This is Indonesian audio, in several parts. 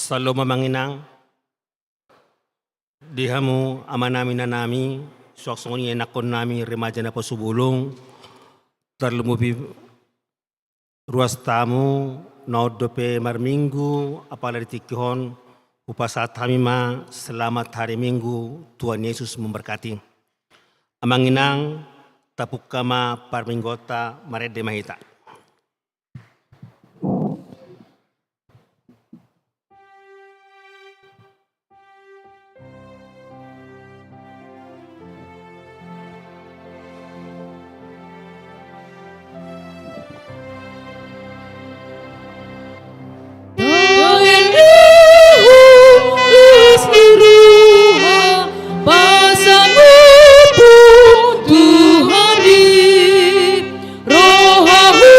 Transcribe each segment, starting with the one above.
Saloma manginang dihamu amanami nanami suaksoni enakon nami remaja na pasubulong terlumubi ruas tamu naudope marminggu apalagi tikihon upasat hamima selamat hari Minggu Tuhan Yesus memberkati. Amanginang tapuk kama parminggota marede mahita. Tuhan di rohamu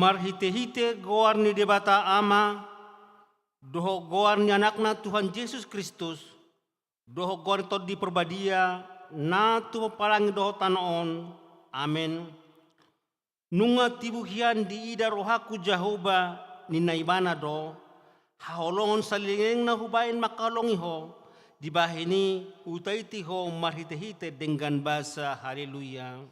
marhite-hite goar ni debata ama, doho goar ni anakna Tuhan Yesus Kristus, doho goar to di perbadia, na tu palangi doho tanaon, amen. Nunga tibuhian di ida rohaku Jahoba, ni naibana do, haolongon salingeng na hubain makalongi ho, di bahini utaiti ho marhite-hite dengan bahasa haleluya.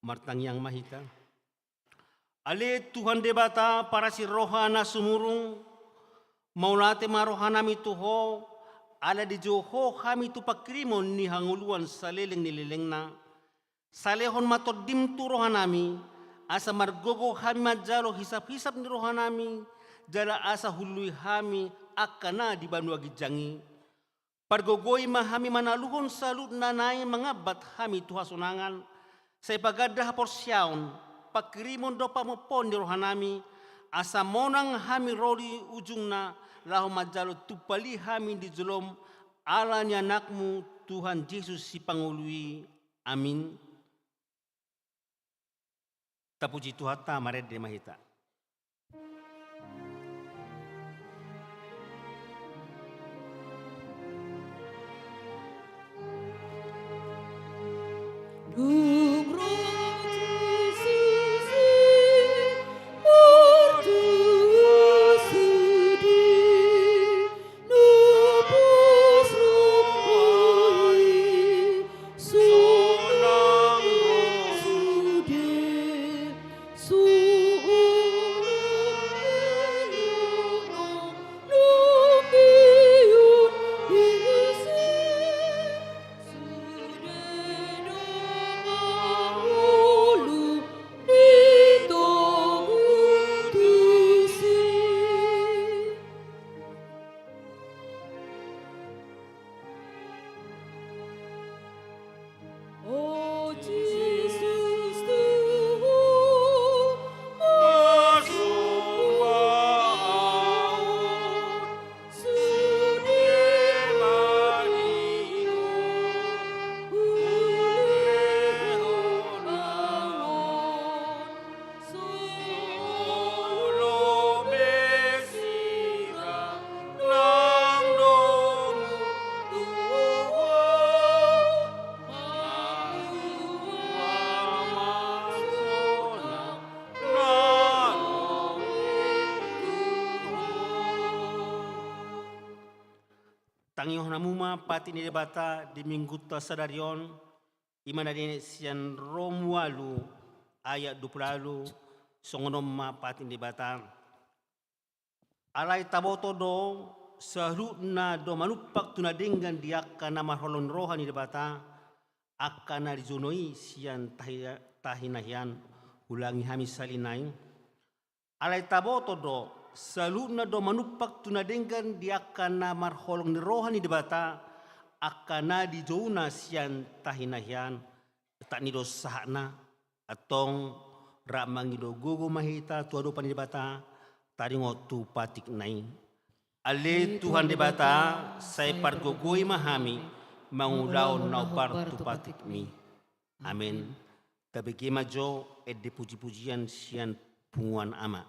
Martang yang mahita. Ale Tuhan debata para si rohana sumurung, maulate marohanami tuho, ala di joho kami tu pakrimon ni hanguluan saleleng nileleng na. Salehon matodim tu rohanami, asa margogo kami majalo hisap-hisap ni rohanami, jala asa hului kami akana di banua gijangi. Pargogoi mahami manaluhon salut nanay mangabat kami tuha sunangan, sa ipagadah porsyaon, pakrimon do pamopon di rohanami, asa monang kami roli ujung na, lahu majalo tupali kami di julom, ala ni anakmu Tuhan Yesus si Pangului. Amin. Tapuji Tuhan ta mared de mahita. Tangyoh namuma pati ni debata di minggu tasadarion imana dene sian Romualu ayat 20 songonom ma pati ni debata alai taboto do sahruna do manupak tuna dengan diakka nama holon rohani debata akana dijunoi sian tahinahian ulangi hami salinai alai taboto do saluna do manupak tunadenggan di akana marholong ni rohani debata akana di jona sian tahinahian tak ni do sahana atong ramangi do gogo mahita tuado pani debata taringo tu patik nai ale Tuhan debata saya pargogoi mahami mangulaw na par tu patik mi amen tabegi majo ed puji-pujian sian punguan ama.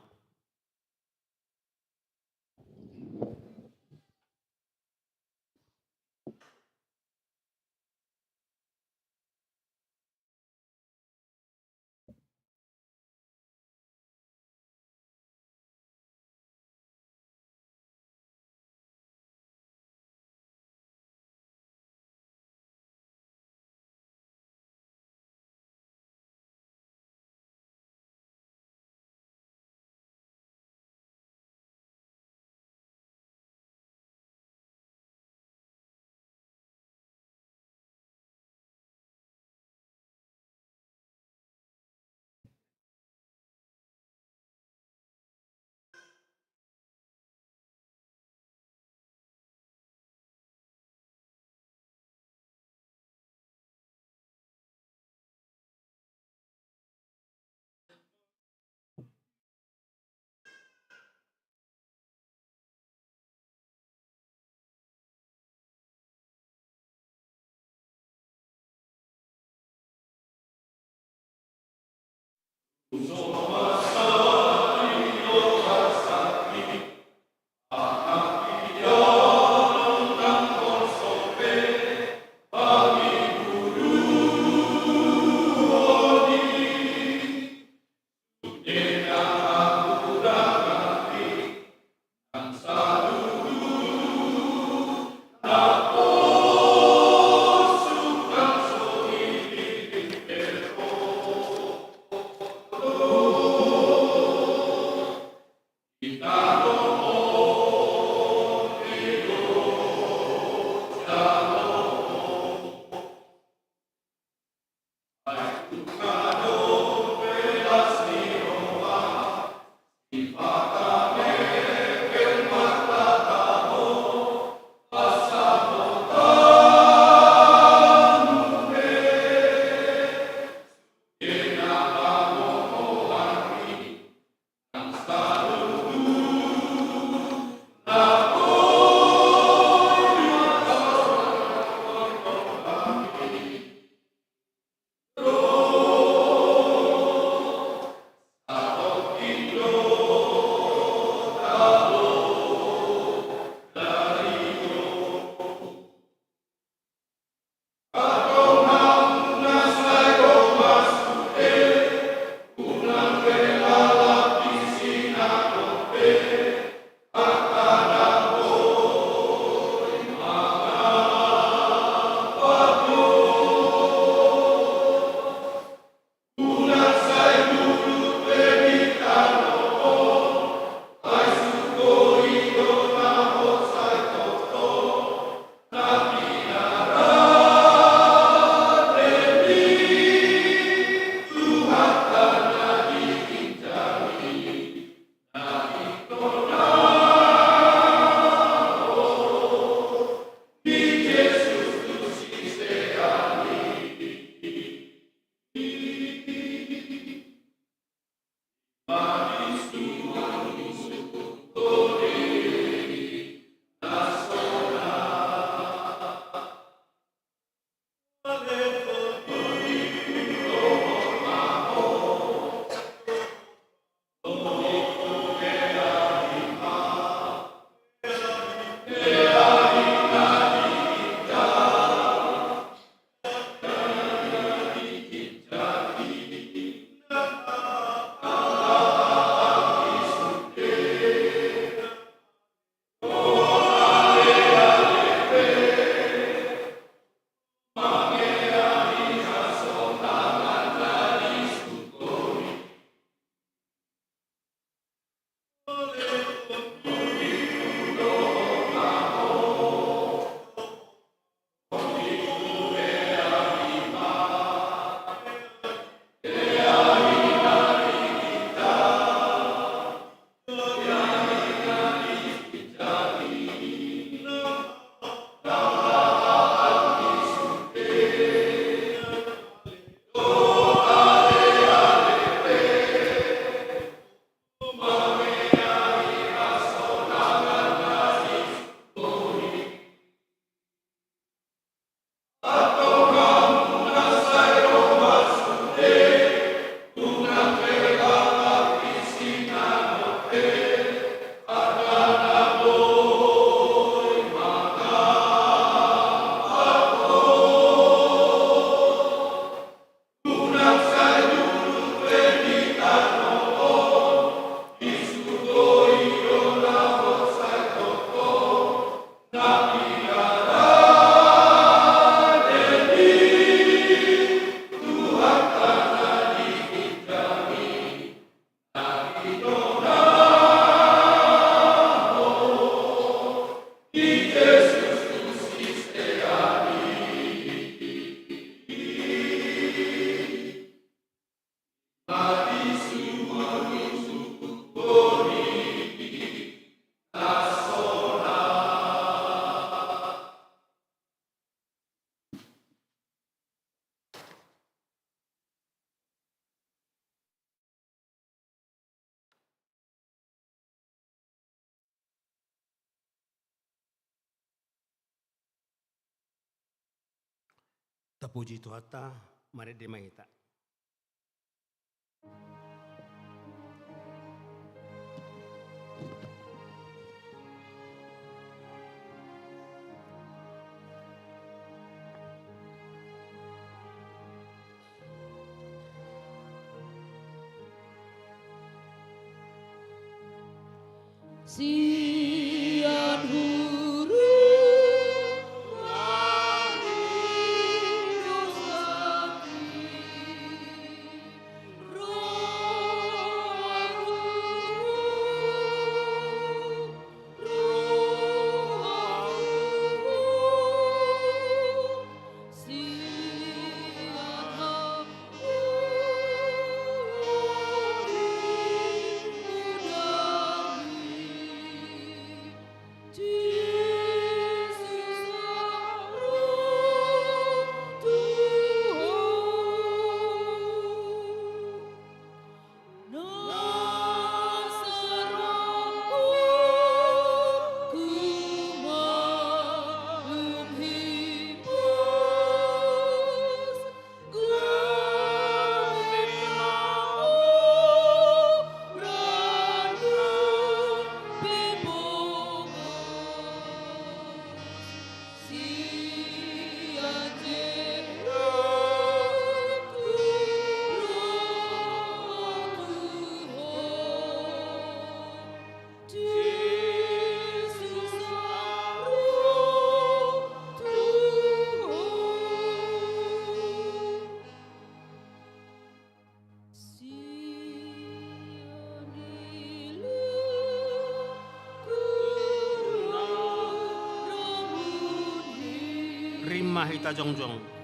Tapuji Tuhata, mari demahita. Sian huruf Mario Sakti Roh Rimah ita jongjong.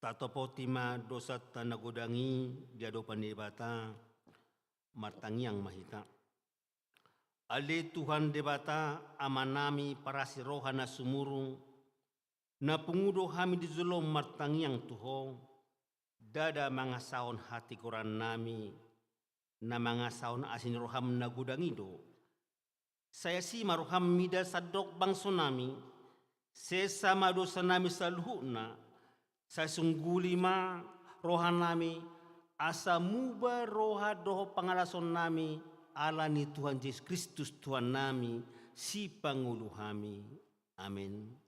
Tato potima dosa tanagodangi diado pandebata martangiang mahita. Ale Tuhan debata amanami parasi rohana sumurung na pungudo hami di zulom martangiang tuho dada mangasahon hati koran nami na mangasahon asin roham na gudangido. Saya si maroham mida sadok bangso nami sesama dosa nami saluhuna. Saya sungguli ma rohan nami asa muba roha doho pangalason nami ala ni Tuhan Yesus Kristus Tuhan nami si pangulu kami. Amin.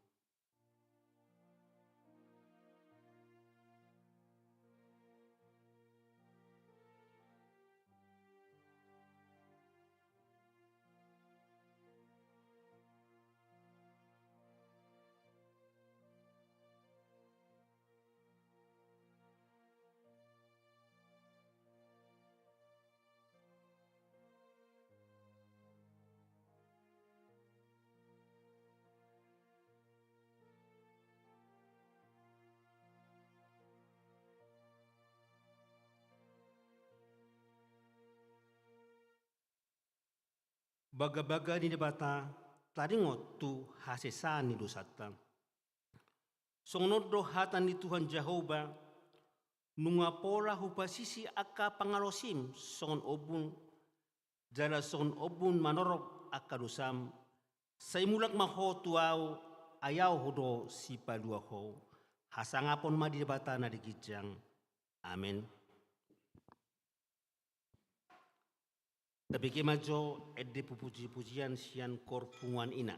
Baga-baga ni debata taringot tu hasesani dosata. Songonodo hatan ni Tuhan Jehovah nunga pola hupasisi aka pangalosim songon obun jala songon obun manorok aka dosam saimulak maho tuau ayau hodo si padua ho hasangapon ma di debata na digijang. Amin. Tapi kemajo edde puji-pujian sian korpungan ina.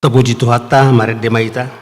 Terpuji Tuhata, mari demaita.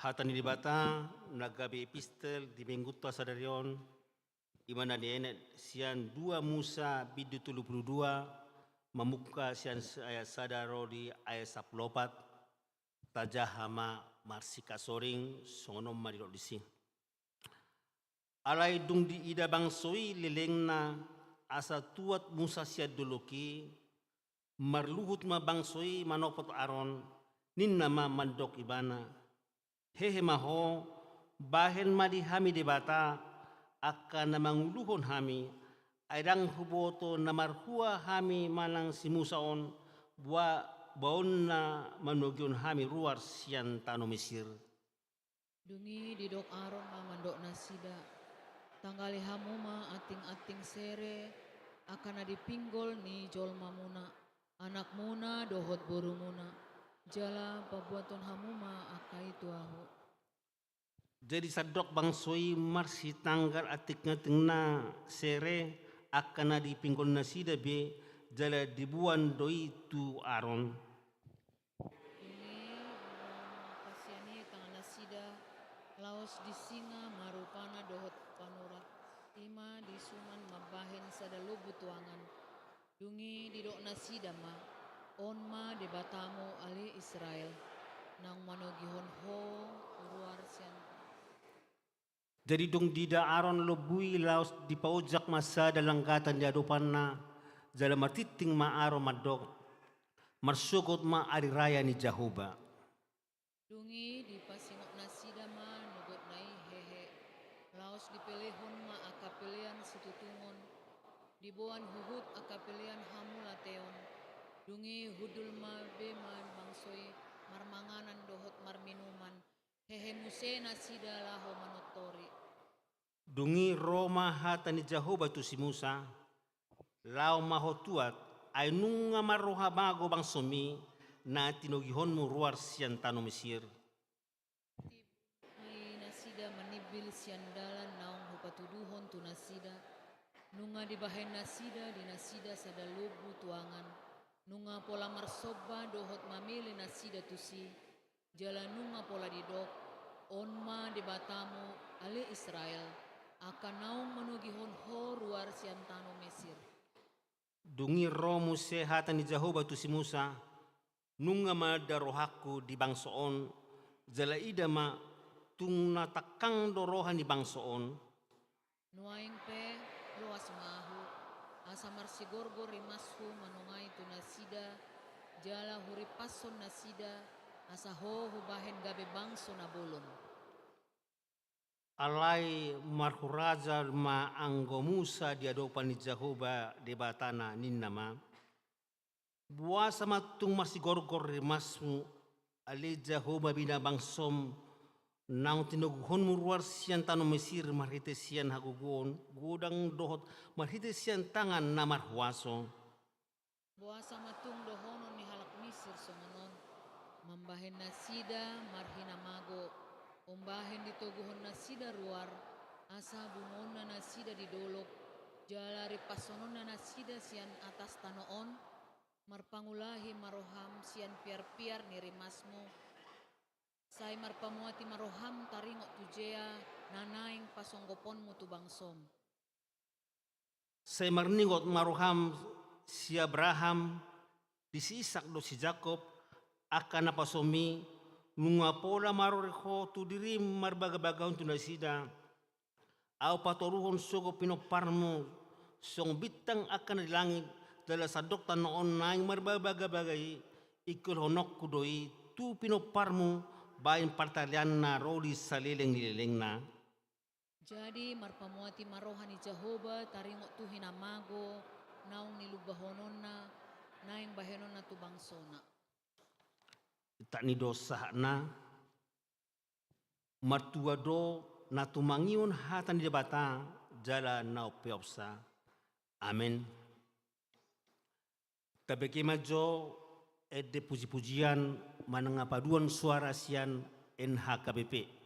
Hatan di bata, nagabi epistel di mengguta sadarion, imana nienet sian 2 Musa bidu 32, memuka sian ayat sadaro di ayat 14, tajahama marsika soring, songonom marilok di sini. Alai dung di ida bangsoi lelengna, asa tuat Musa siad duluki, marluhut ma bangsoi manopot aron, ninna ma mandok ibana, hehe maho bahen madi hami debata akan namanguluhon hami aidang huboto namarhua hami manang si Musaon baon na manugion hami ruar sian tano Mesir. Dungi didok aron mamandok nasida, tanggali hamuma ating-ating sere, akan dipinggol ni jol mamuna, anak muna dohot boru muna. Jala pabuaton hamuma akai tuahu. Jadi sadok bangsoi marsi tanggal atiknya tengna sere akan dipinggol nasida be jala dibuan doi tu aron. Ini makasiani tangan nasida, laos di singa marupana dohot panurat, ima disuman mabahen sadalubu tuangan. Dungi didok nasida ma. Onma debatamu ali Israel nang manogihon ho uruar sian. Jadi dong dida aron lobui laos di paujak masa dalam kata di adupan na dalam matiting ma aron madok marsukot ma ari raya ni Jahoba. Dungi di pasingok nasida ma nugot nai hehe laos dipelehon ma akapelian situtungon dibuan huhut akapelian hamulateon. Dungi hudul ma be ma bangsoi marmanganan dohot marminuman hehe muse nasida laho manotori. Dungi Roma hata ni Jahoba tu si Musa Lau mahotuat ay nunga maroha bago bang somi na tinugihon mo ruar siyan tano Mesir. Ay nasida manibil siandalan naong hupatuduhon tu nasida. Nunga dibahen nasida di nasida sada lubu tuangan. Nunga pola marsoba dohot mamili nasida tusi. Jala nunga pola didok. Onma di batamu ale Israel. Akan naong manugihon ho ruar siantano Mesir. Dungi romu sehatan ni Jehovah tu si Musa, nunga madarohaku di bangsoon, jala ida ma tung natakang dorohan di bangsoon, Nuaing pe luas mahu. Asa marsigorgo rimashu manungai tu nasida. Jala huripason nasida. Asa ho hubahen gabe bangso na bolon. alai marhuraja ma anggo Musa di adopan ni Jehovah di batana ninnama. Buasa matung masigorgor rimasmu, ale Jehovah bina bangsom, nang tinuguhon mo ruar siyan tano Mesir marhite siyan hagugon, gudang dohot marhite siyan tangan na marhuaso. Buasa matung dohonon ni halak Misir somonon. Mambahen nasida marhina mago. Umbahen ditoguhon nasida ruar. Asa bungon na nasida di dolok. Jala ripasonon na nasida sian atas tanoon. Marpangulahi maroham sian piar-piar ni rimasmu. Say marpamuati maroham taringo tujea nanaing pasonggopon mu tu bangsom. Saya marningot maruham si Abraham, di si Ishak do si Jacob, akan napasomi, nunga pola maroreho tu diri marbagabagaon tu nasida, au patoruhon sogo pinoparmo, song bitang akan di langit, dala sadok tanoon naing marbagabagay, ikul honok kudoi, tu pinoparmo, bayin partalian na roli sa lileng na. Jadi marpamuati marohani Jehovah taringo tu hinamago naung nilubahonon na naing bahenon na tu bangsona. Tak ni dosa na martua do na tumangion hatan di bata jala na peopsa. Amin. Tabeki majo ede puji-pujian manangapaduan suara sian NHKBP.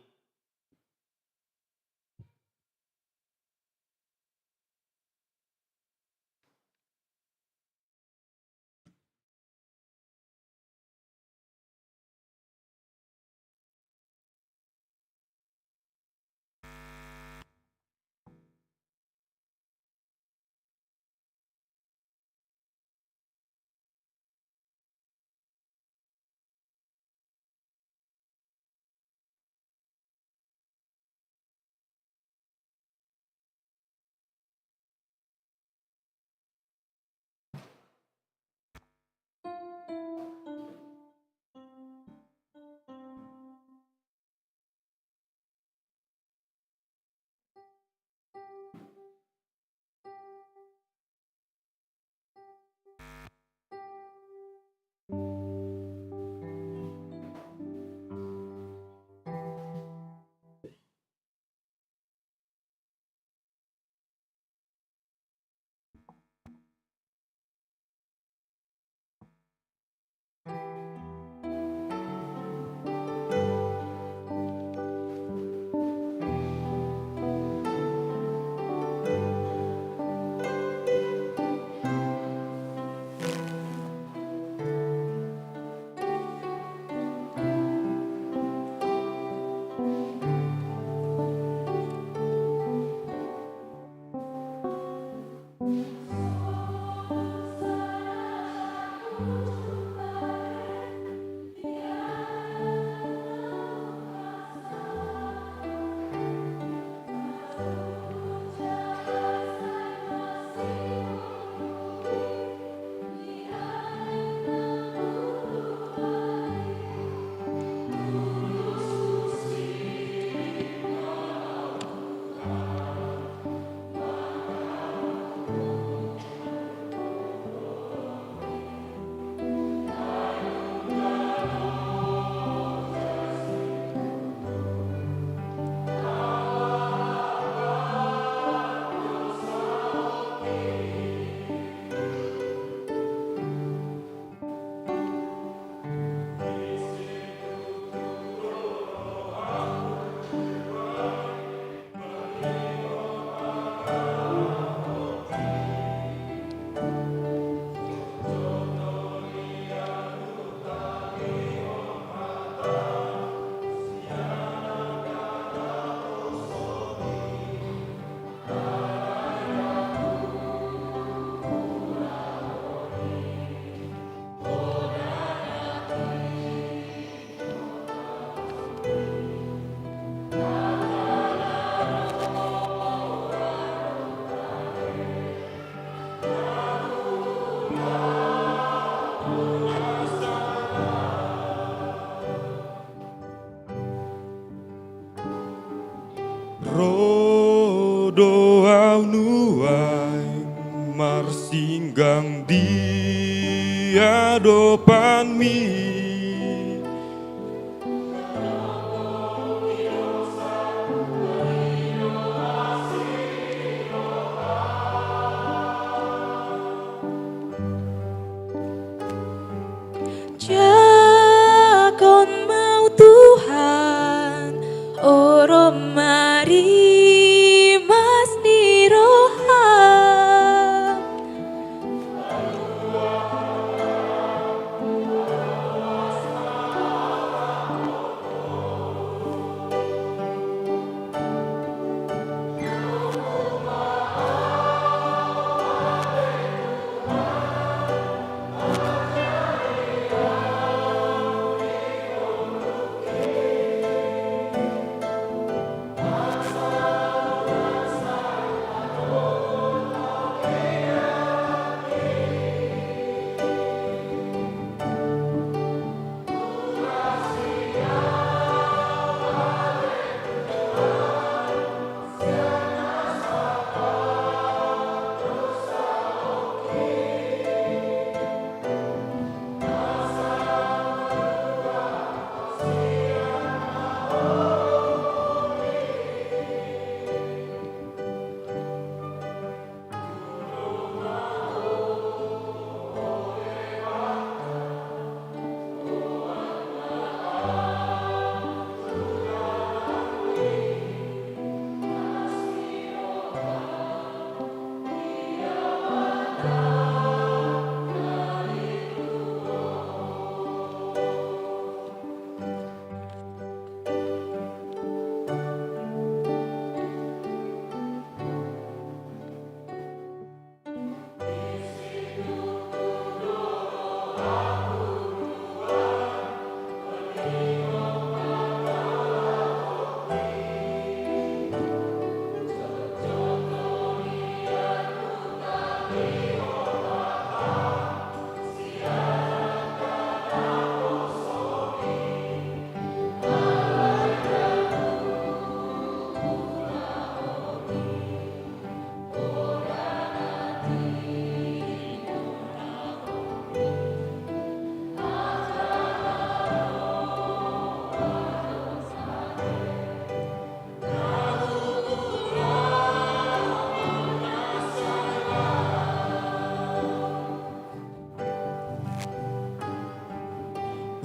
doa nuai marsinggang dia dopan mi. Jakon mau Tuhan orom mari mas niroham.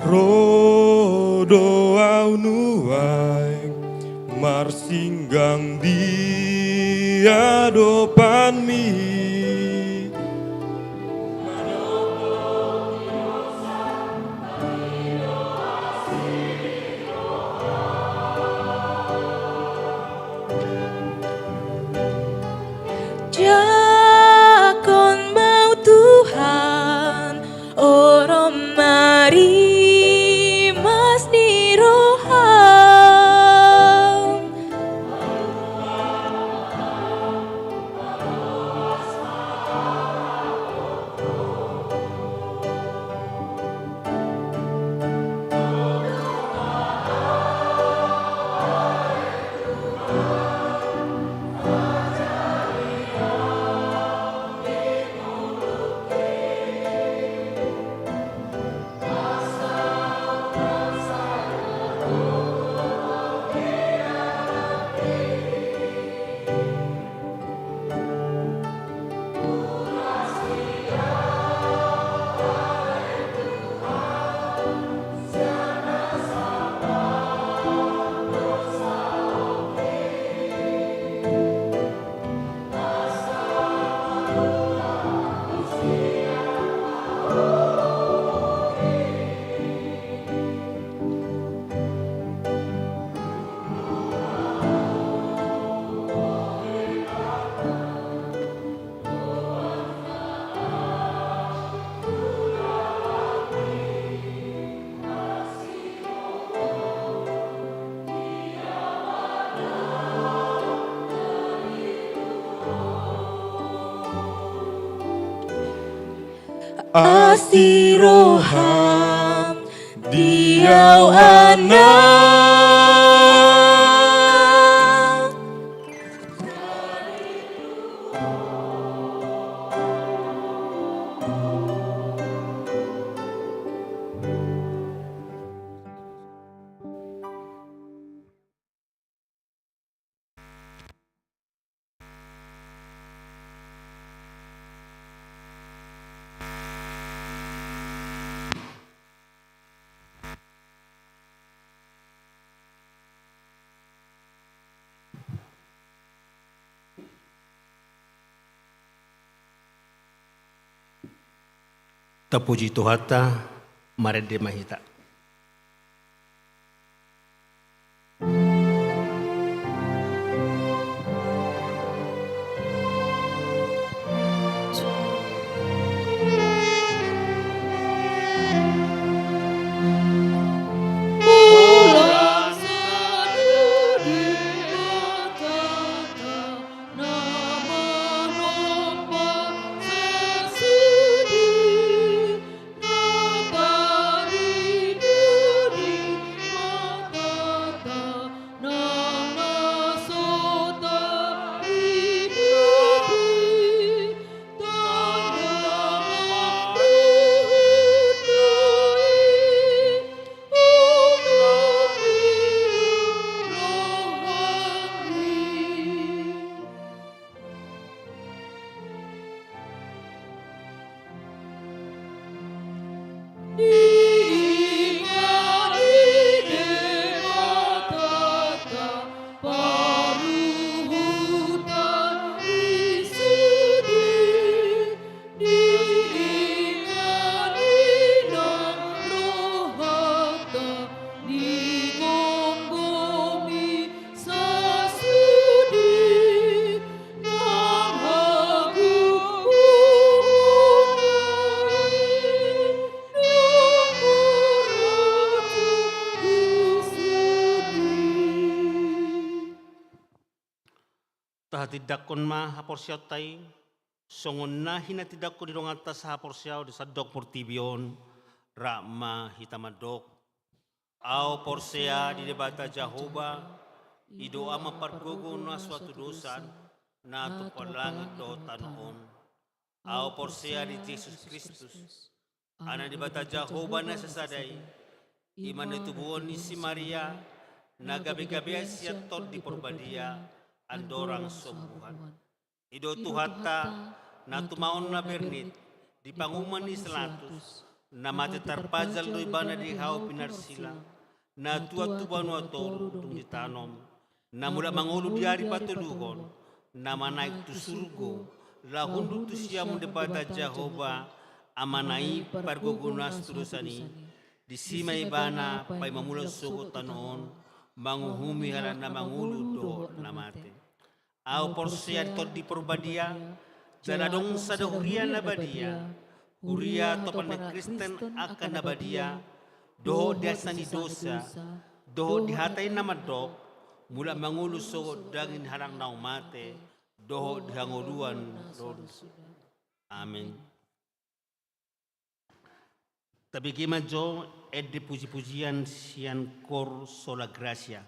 Ro doa nuai marsinggang dia dopan mi. Jakon mau Tuhan orom mari mas niroham. Asiroham diau anak Tapuji Tuhata, marede mahita. Tidak kon ma haporsiaw tay songon na hina tidak ko dirong atas haporsiaw di sadok portibion ra ma hitamadok au porsea di debata Jehovah ido ama pargogo na suatu dosan na tupad langit do tanon au porsea di Jesus Kristus ana debata Jehovah na sasadai iman itu buon ni si Maria na gabi-gabi siya tot di porbadia andorang sobuhan. Ido Tuhata na tumaon na bernit di panguman ni selatus na mati tarpazal do ibana di hao pinarsila na tuwa-tuwa no atoro tung ditanom na mula mangulu diari patuluhon na manaik tu surgo lahundu tu siya mundebata Jehovah amanai pargogunas turusani di sima ibana pay mamula sugot tanoon manguhumi halan na mangulu do na mate. Au porsia tot di porbadia, jaladong sa huria na badia, huria topan ni Kristen akan na badia, doho desa ni dosa, doho dihatay na madok, mula manguluso dagin harang na umate, doho dihanguluan doon. Amen. Tabi kimadjo, edi puji-pujian sian kor sola gracia.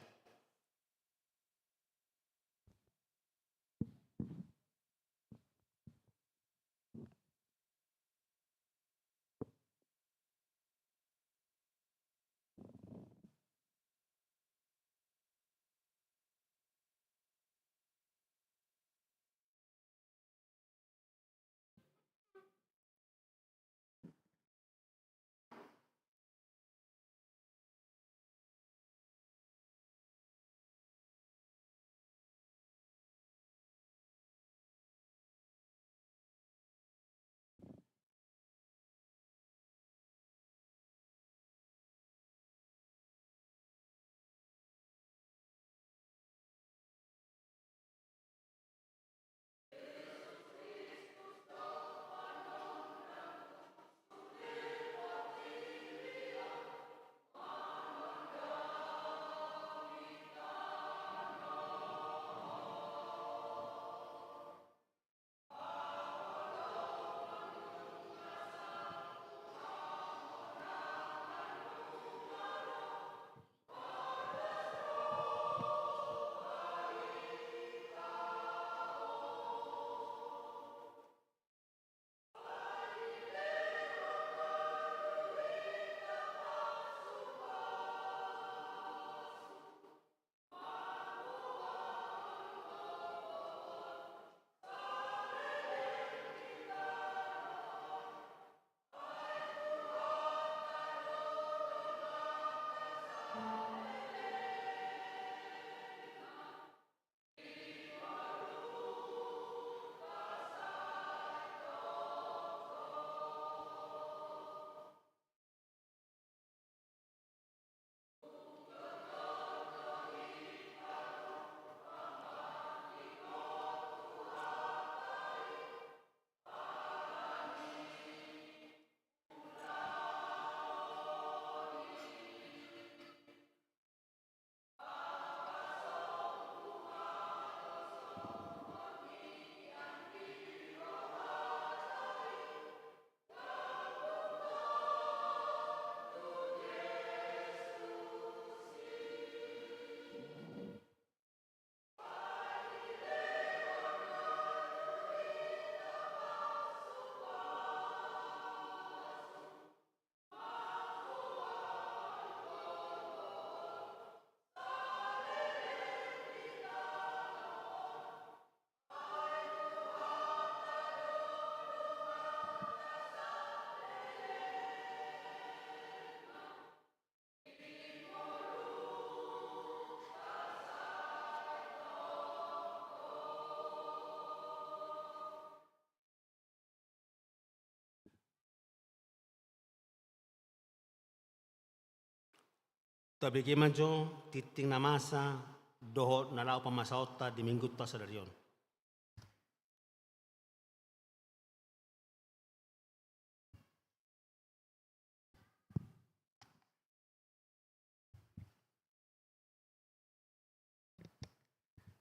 Tabigi majo titing na masa doho na lao pamasaota di minggu ta sadarion.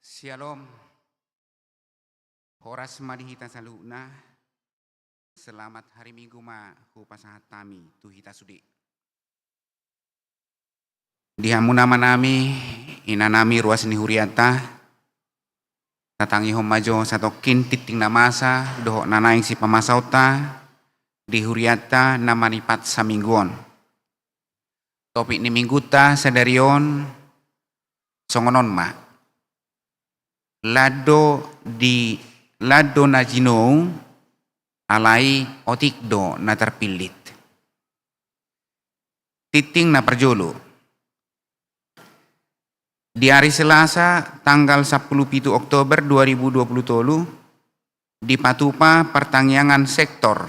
Shalom. Horas madihita saluna. Selamat hari Minggu ma hupasahat tami tu hita sudi. Dihamu nama nami inanami ruas ni huriata. Tatangi homajo satokin titing namasa doho nanaing si pamasauta di huriata namanipat samingguon. Topik ni mingguta sadarion songonon ma. Lado na jino alai otikdo na terpilit. Titing na perjolo. Di hari Selasa tanggal 17 Oktober 2023 di Patupa pertangyangan sektor.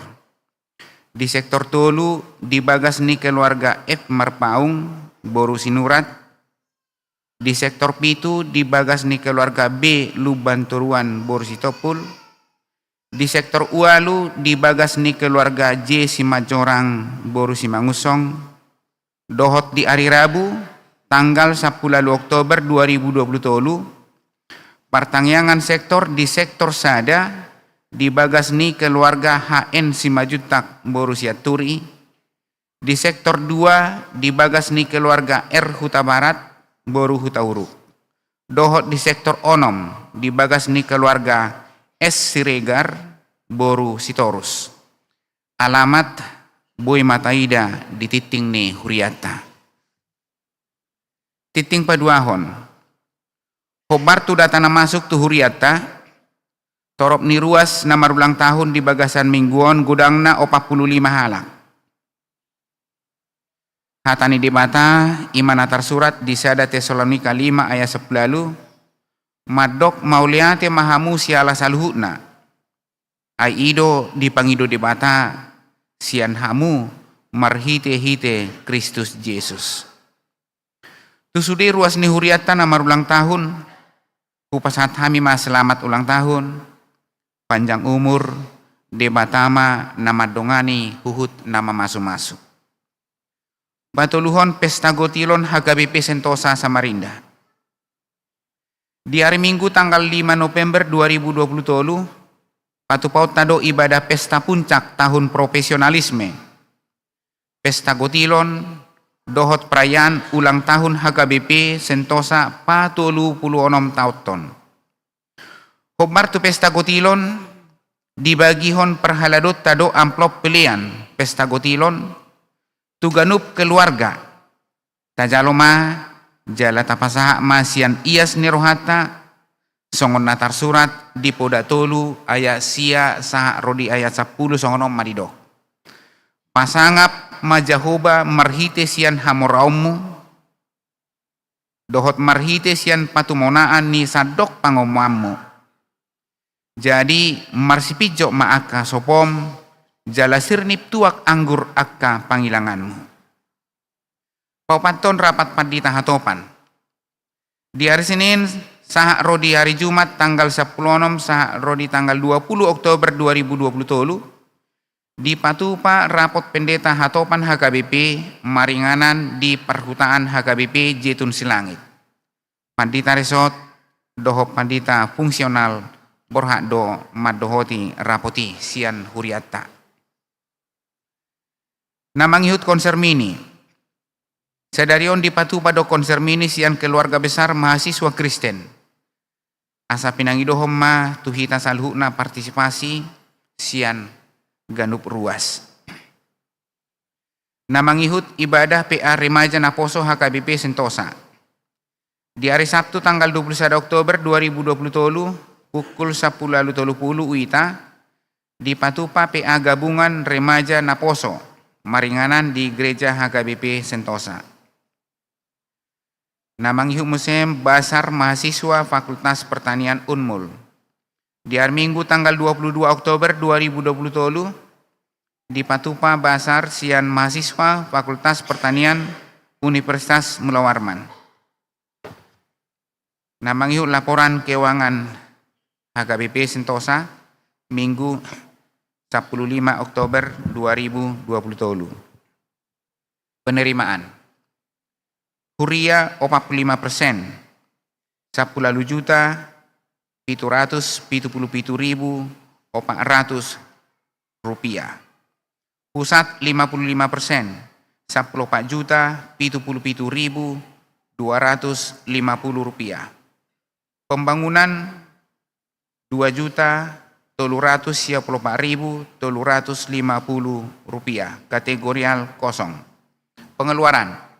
Di sektor tolu di bagas ni keluarga F Marpaung Boru Sinurat. Di sektor pitu di bagas ni keluarga B Luban Turuan Borsitopul. Di sektor Ualu di bagas ni keluarga J Simajorang Boru Simangusong. Dohot di hari Rabu tanggal 10 Oktober 2023 pertangyangan sektor di sektor Sada di bagas ni keluarga HN Simajutak Boru Siaturi. Di sektor 2 di bagas ni keluarga R Huta Barat Boru Hutauru. Dohot di sektor Onom di bagas ni keluarga S Siregar Boru Sitorus. Alamat Boy Mataida di titing ni Huriata. Titing paduahon. Hobar tu data na masuk tu Huriata. Torop ni ruas na marulang tahun di bagasan mingguon gudang na 45 halak. Hatani di bata iman atar surat di Sada Tesalonika 5 ayat 10 madok mauliate mahamu siala saluhutna ai ido dipangido di bata sian hamu marhite-hite Kristus Yesus. Tu sudi ruas ni huriata na marulang tahun upasat hami ma selamat ulang tahun panjang umur debatama nama dongani huhut nama masuk-masuk. Batuluhon pesta gotilon HKBP Sentosa Samarinda. Di hari Minggu tanggal 5 November 2023, patupaut tado ibadah pesta puncak tahun profesionalisme. Pesta gotilon, dohot perayaan ulang tahun HKBP Sentosa 46 tahun. Hobar tu pesta gotilon, dibagihon perhaladot tado amplop pilihan pesta gotilon, tuganup keluarga tajaloma jala tapasaha masian ias nirohata songon natar surat di poda tolu ayat sia saha rodi ayat 10 songonom marido pasangap majahoba marhite sian hamoraumu dohot marhite sian patumonaan ni sadok pangomammu jadi marsipijo maaka sopom jala sirnip tuak anggur akka panggilanganmu. Paupanton rapat pandita hatopan. Di hari Senin, saha rodi hari Jumat tanggal 10 saha rodi tanggal 20 Oktober 2023 di Patupa rapot pendeta hatopan HKBP maringanan di perhutaan HKBP Jetun Silangit. Pandita resort doho pandita fungsional borhak do madohoti rapoti sian huriata. Namangihut konser mini. Sedarion di Patupa do konser mini sian keluarga besar mahasiswa Kristen. Asa pinangidohom ma tuhita salhuna partisipasi sian ganup ruas. Namangihut ibadah PA Remaja Naposo HKBP Sentosa. Di hari Sabtu tanggal 21 Oktober 2023 pukul 10.30 WITA di Patupa PA Gabungan Remaja Naposo. Maringanan di Gereja HKBP Sentosa. Namangihut musim Basar Mahasiswa Fakultas Pertanian Unmul. Di hari Minggu tanggal 22 Oktober 2023 di Patupa Basar sian mahasiswa Fakultas Pertanian Universitas Mula Warman. Namangihut laporan keuangan HKBP Sentosa Minggu 15 Oktober 2020. Penerimaan Huria 45%, 10 juta 777.400 rupiah. Pusat 55%, 14 juta 77.250 rupiah. Pembangunan 2 juta 354.350 rupiah, kategorial kosong. Pengeluaran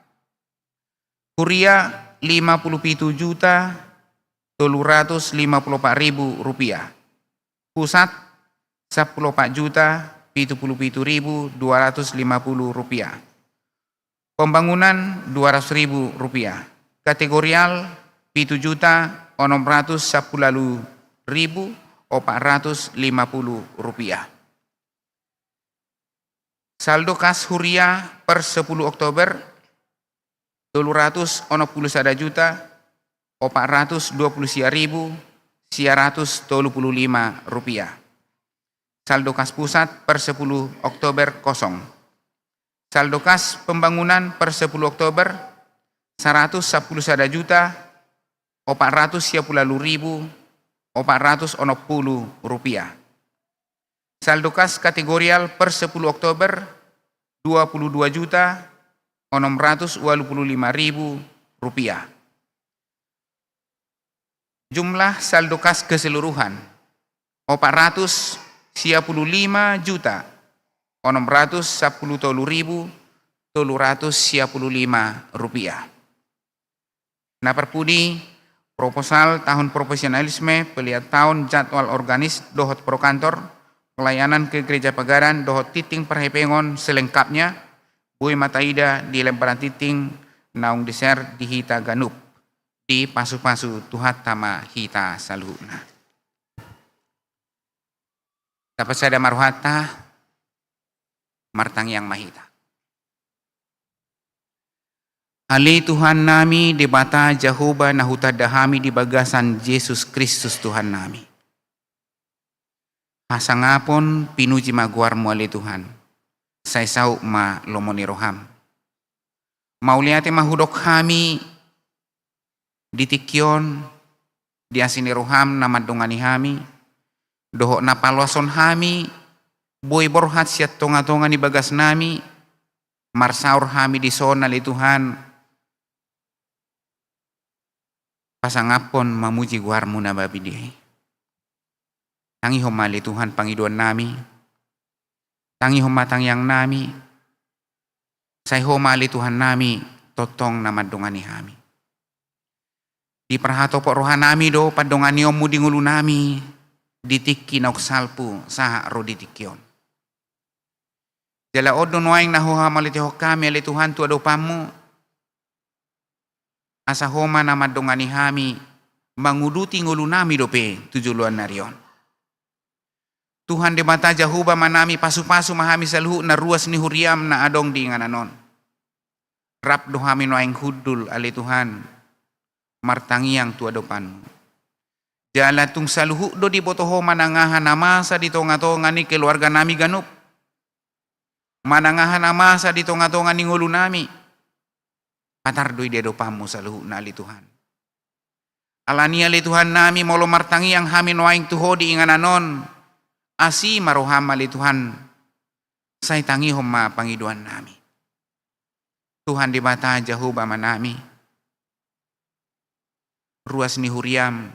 Huria 57 juta 354.000 rupiah. Pusat 14 juta 77.250 rupiah. Pembangunan 200.000 rupiah. Kategorial 7 juta 610.450 rupiah. Saldo kas Huria per 10 Oktober 291 juta 420.135 rupiah. Saldo kas pusat per 10 Oktober kosong. Saldo kas pembangunan per 10 Oktober 111 juta 410.460 rupiah. Saldo kas kategorial per 10 Oktober 22 juta 625.000 rupiah. Jumlah saldo kas keseluruhan 455 juta 610.355 rupiah. Nah perpudi proposal tahun profesionalisme pelihat tahun jadwal organis dohot pro kantor pelayanan ke gereja Pagaran dohot titing perhepengon selengkapnya Bui Mataida di lemparan titing naung deser di hita ganup di pasu-pasu tuhat tama hita saluhna. Dapat saya maruhata martang yang mahita. Ali Tuhan nami debata Jehovah nahuta dahami di bagasan Yesus Kristus Tuhan nami. Hasangapon pinuji maguar muali Tuhan. Saya sau ma lomoni roham. Mauliate mahudok kami ditikyon diasini roham nama dongani hami. Dohok na palwason hami. Boy borhat siat tonga-tonga ni bagas nami. Marsaur hami di sona li Tuhan. Pasangapon mamuji guarmu na babi di. Tangi homali Tuhan pangiduan nami. Tangi homatang yang nami. Say homali Tuhan nami totong na madongani hami. Di perhato po rohan nami do padongani omu di ngulu nami. Ditiki nauk salpu saha ro ditikyon. Jala odon waing nahuha malitiho kami ali Tuhan tu adopamu. Asa homa na madongani hami manguduti ngulu nami dope tujuluan narion. Tuhan de mata Jehovah manami pasu-pasu mahami saluhu na ruas ni huriam na adong di ngananon. Rap dohami noaing hudul ali Tuhan martangiang tu adopanmu. Jala tung saluhu do di botoho manangahan namasa di tonga-tonga ni keluarga nami ganup. Manangahan namasa di tonga-tonga ni ngulu nami. Patardoy dia dopamu saluhu na ali Tuhan. Alani ali Tuhan nami molo martangi yang hamin waing tuho di ingananon. Asi maroham ali Tuhan. Say tangi homa pangiduan nami. Tuhan di mata Jehovah manami. Ruas ni huriam.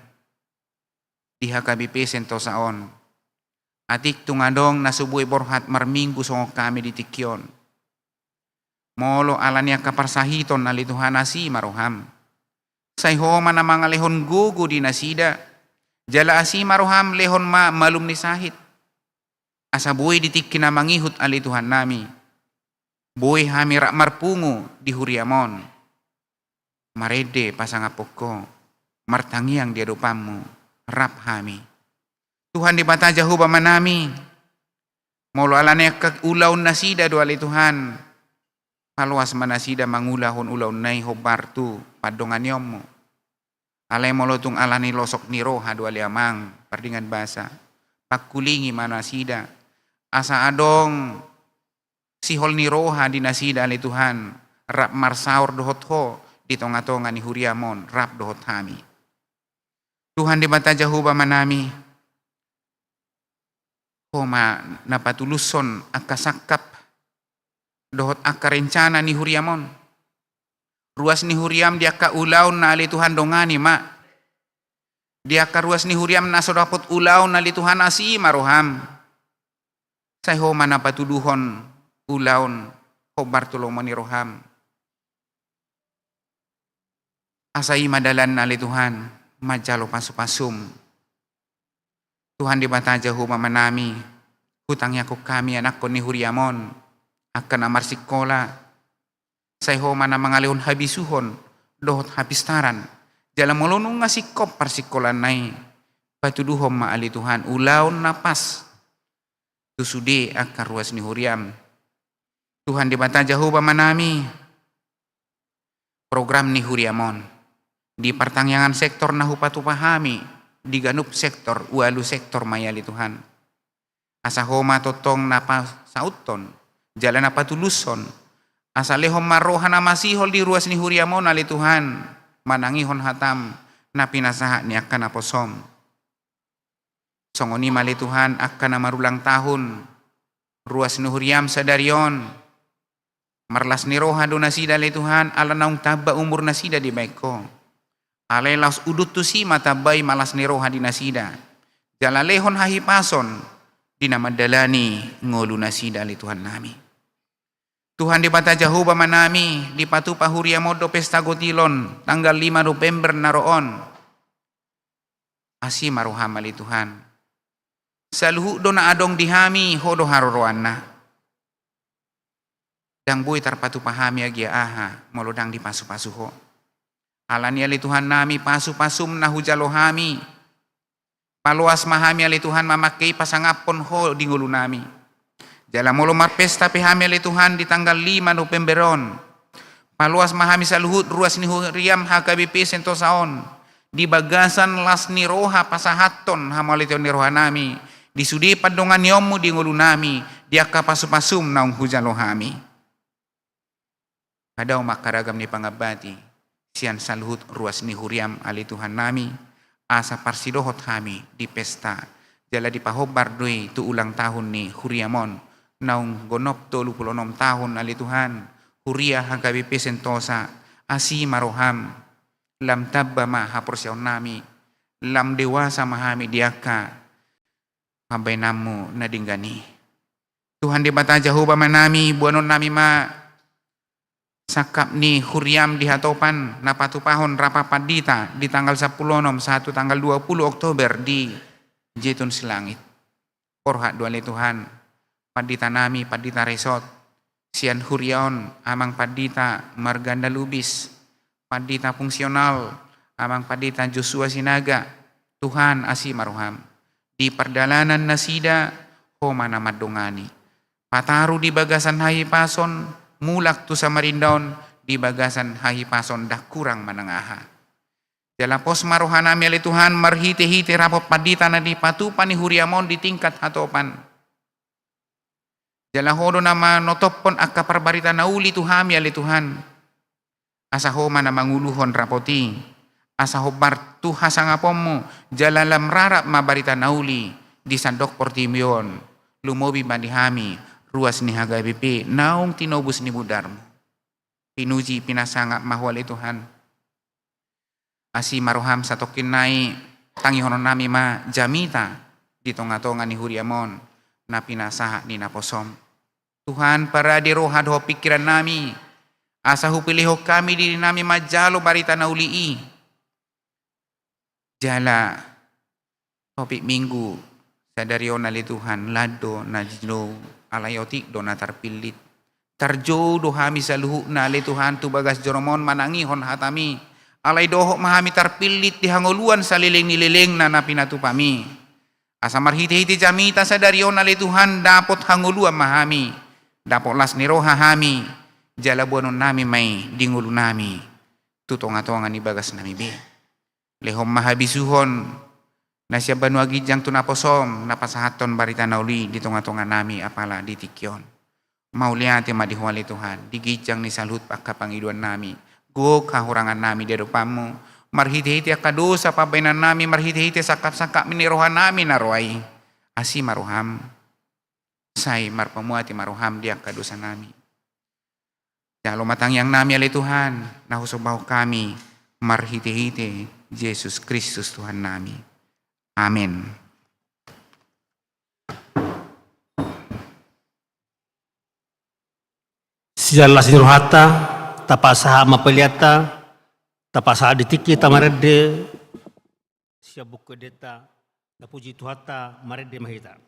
Di HKBP Sentosaon. Atik tungadong nasubuhi borhat marminggu songok kami di tikyon. Molo alania kaparsahiton ali Tuhan asi maroham. Say homa na mga lehon gugu di nasida. Jala asi maroham lehon ma malum ni sahit. Asa buhay ditik kinamangihut ali Tuhan nami. Buhay hami rak marpungu di huriamon. Marede pasangapok ko. Martangiang di adopamu. Rap hami. Tuhan di mata Jehovah manami. Molo alania kag ulaw nasida do ali Tuhan. paluas manasida mangulahon ulaw nay hobar tu padongan yomo. Alay molotung alani losok ni roha dua liamang pardingan basa. Pagkulingi manasida. Asa adong sihol ni roha di nasida ali Tuhan. Rap marsaur dohot ho di tonga-tonga ni huriamon rap dohot hami. Tuhan di mata jahuba manami. Homa napatuluson akasakap dohot akarencana ni huriamon. Ruas ni huriam dia ka ulaw na ali Tuhan dongani ma. Dia ka ruas ni huriam na sodapot ulaw na ali Tuhan asi maroham. Say ho manapatuduhon ulawn ho Bartolomeo ni roham. Asai madalan na ali Tuhan majalo pasupasum. Tuhan di bata jahu mamanami hutang yakok kami anak ko ni huriamon akan amar sikola. Say ho mana mangalihon habisuhon dohot hapistaran jala molonong nga sikop parsikolan nay patuduhom maali Tuhan ulaon napas tusude akar ruas ni huriam. Tuhan di bata jahu manami program ni huriamon di pertangyangan sektor nahupatu pahami di ganup sektor ualu sektor mayali Tuhan asa homa totong napa sauton jalan napa tuluson asa lehom marohan na masihol di ruas ni huriamon ali Tuhan manangihon hatam na pinasaha ni akan naposom. Songoni mali Tuhan akan na marulang tahun ruas ni huriam sa darion marlas ni roha do nasida ali Tuhan ala naung taba umur nasida di baiko alay laos udut tu si matabay malas ni roha di nasida jala lehon hahipason di namadalani ngolu nasida ali Tuhan nami. Tuhan di bata jahuba manami di patu pahuriamodo pesta gotilon tanggal 5 November naroon. Asi maruham ali Tuhan. Saluhu do na adong dihami hodo haroroan na. Dang buy tarpatu pahami agia aha molodang di pasu-pasu ho. Alani ali Tuhan nami pasu-pasum na hujalohami. Paluas mahami ali Tuhan mamakai pasangapon ho di ngulu nami. Jala molo marpesta pihami ali Tuhan di tanggal 5 Novemberon. Paluas mahami sa luhut ruas ni huriam HKBP sentosaon. Di bagasan las ni roha pasahaton hamali ni roha nami. Di sudi padongan yomu di ngulu nami. Dia kapasupasum naung hujan lohami. Kadaw makaragam ni pangabati. Sian sa luhut ruas ni huriam ali Tuhan nami. Asa parsidohot hami di pesta. Jala di pahobar dui tu ulang tahun ni huriamon. Naung gonop 26 tahun ali Tuhan huria HKBP sentosa asi maroham lam tabba ma haporsyaw nami lam dewasa mahami diaka mabay namu nadinggani Tuhan di bata jahuba manami buanon nami ma sakap ni huriam di hatopan napatupahon rapapadita di tanggal 10 1 tanggal 20 Oktober di Jetun Silangit porhat dua ali Tuhan padita nami, padita resort, sian huriaon, amang padita marganda lubis, padita fungsional, amang padita Joshua Sinaga, Tuhan asi maruham. Di perdalanan nasida, homa na madongani. Pataru di bagasan hahipason, mulak tu sa marindaon, di bagasan hahipason dah kurang manangaha. Jala pos maruhan nami ali Tuhan, marhiti-hiti rapot padita na di patupan ni huriamon di tingkat hatopan. Jala hodo nama notopon akka parbarita nauli tuhami ali Tuhan. Asa homa na manguluhon rapoti. Asa hobar tu hasangapomo. Jala lam rarap mabarita nauli. Di sandok portimion. Lumobi bandihami. Ruas ni HKBP. Naung tinobus ni budarmo. Pinuji pinasangap mahwali Tuhan. Asi maruham sa tokinay. Tangihonon nami ma jamita. Di tonga-tonga ni huriamon. Na pinasaha ni naposom. Tuhan para di roha doho pikiran nami. Asa hupiliho kami diri nami majalo barita na ulii. Jala topik minggu sadario na li Tuhan lado na jino alayotik do na tarpilit. Tarjo do hami sa luhu na li Tuhan tu bagas joromon manangihon hatami. Alay doho mahami tarpilit di hanguluan sa liling-nililing na napinatupami. Asa marhiti-hiti jamita sa darion na li Tuhan dapot hanguluan mahami. Dapot las ni roha hami. jalabuanon nami may dingulu nami tutonga-tonga ni bagas nami be. Lehom mahabisuhon na siya banuagi jang tunaposom napasahaton barita nauli di tonga-tonga nami apala di tikyon. Mauliati madihuali Tuhan, digijang ni salut pagkapangiduan nami. Go kahurangan nami di rupamu. Marhiti-hiti akadosa pabainan nami, marhiti-hiti sakap-sakap minirohan nami naruay. Asi maruham. Say marpamuati maruham di akadosa nami. Jalo matang yang nami alay Tuhan, nahusubaw kami, marhiti-hiti, Yesus Kristus Tuhan nami. Amen. Sijala sinurhata, tapasaha mapeliata, tapasaha ditiki tamarede, siya buku deta, tapuji tuhata marede mahita.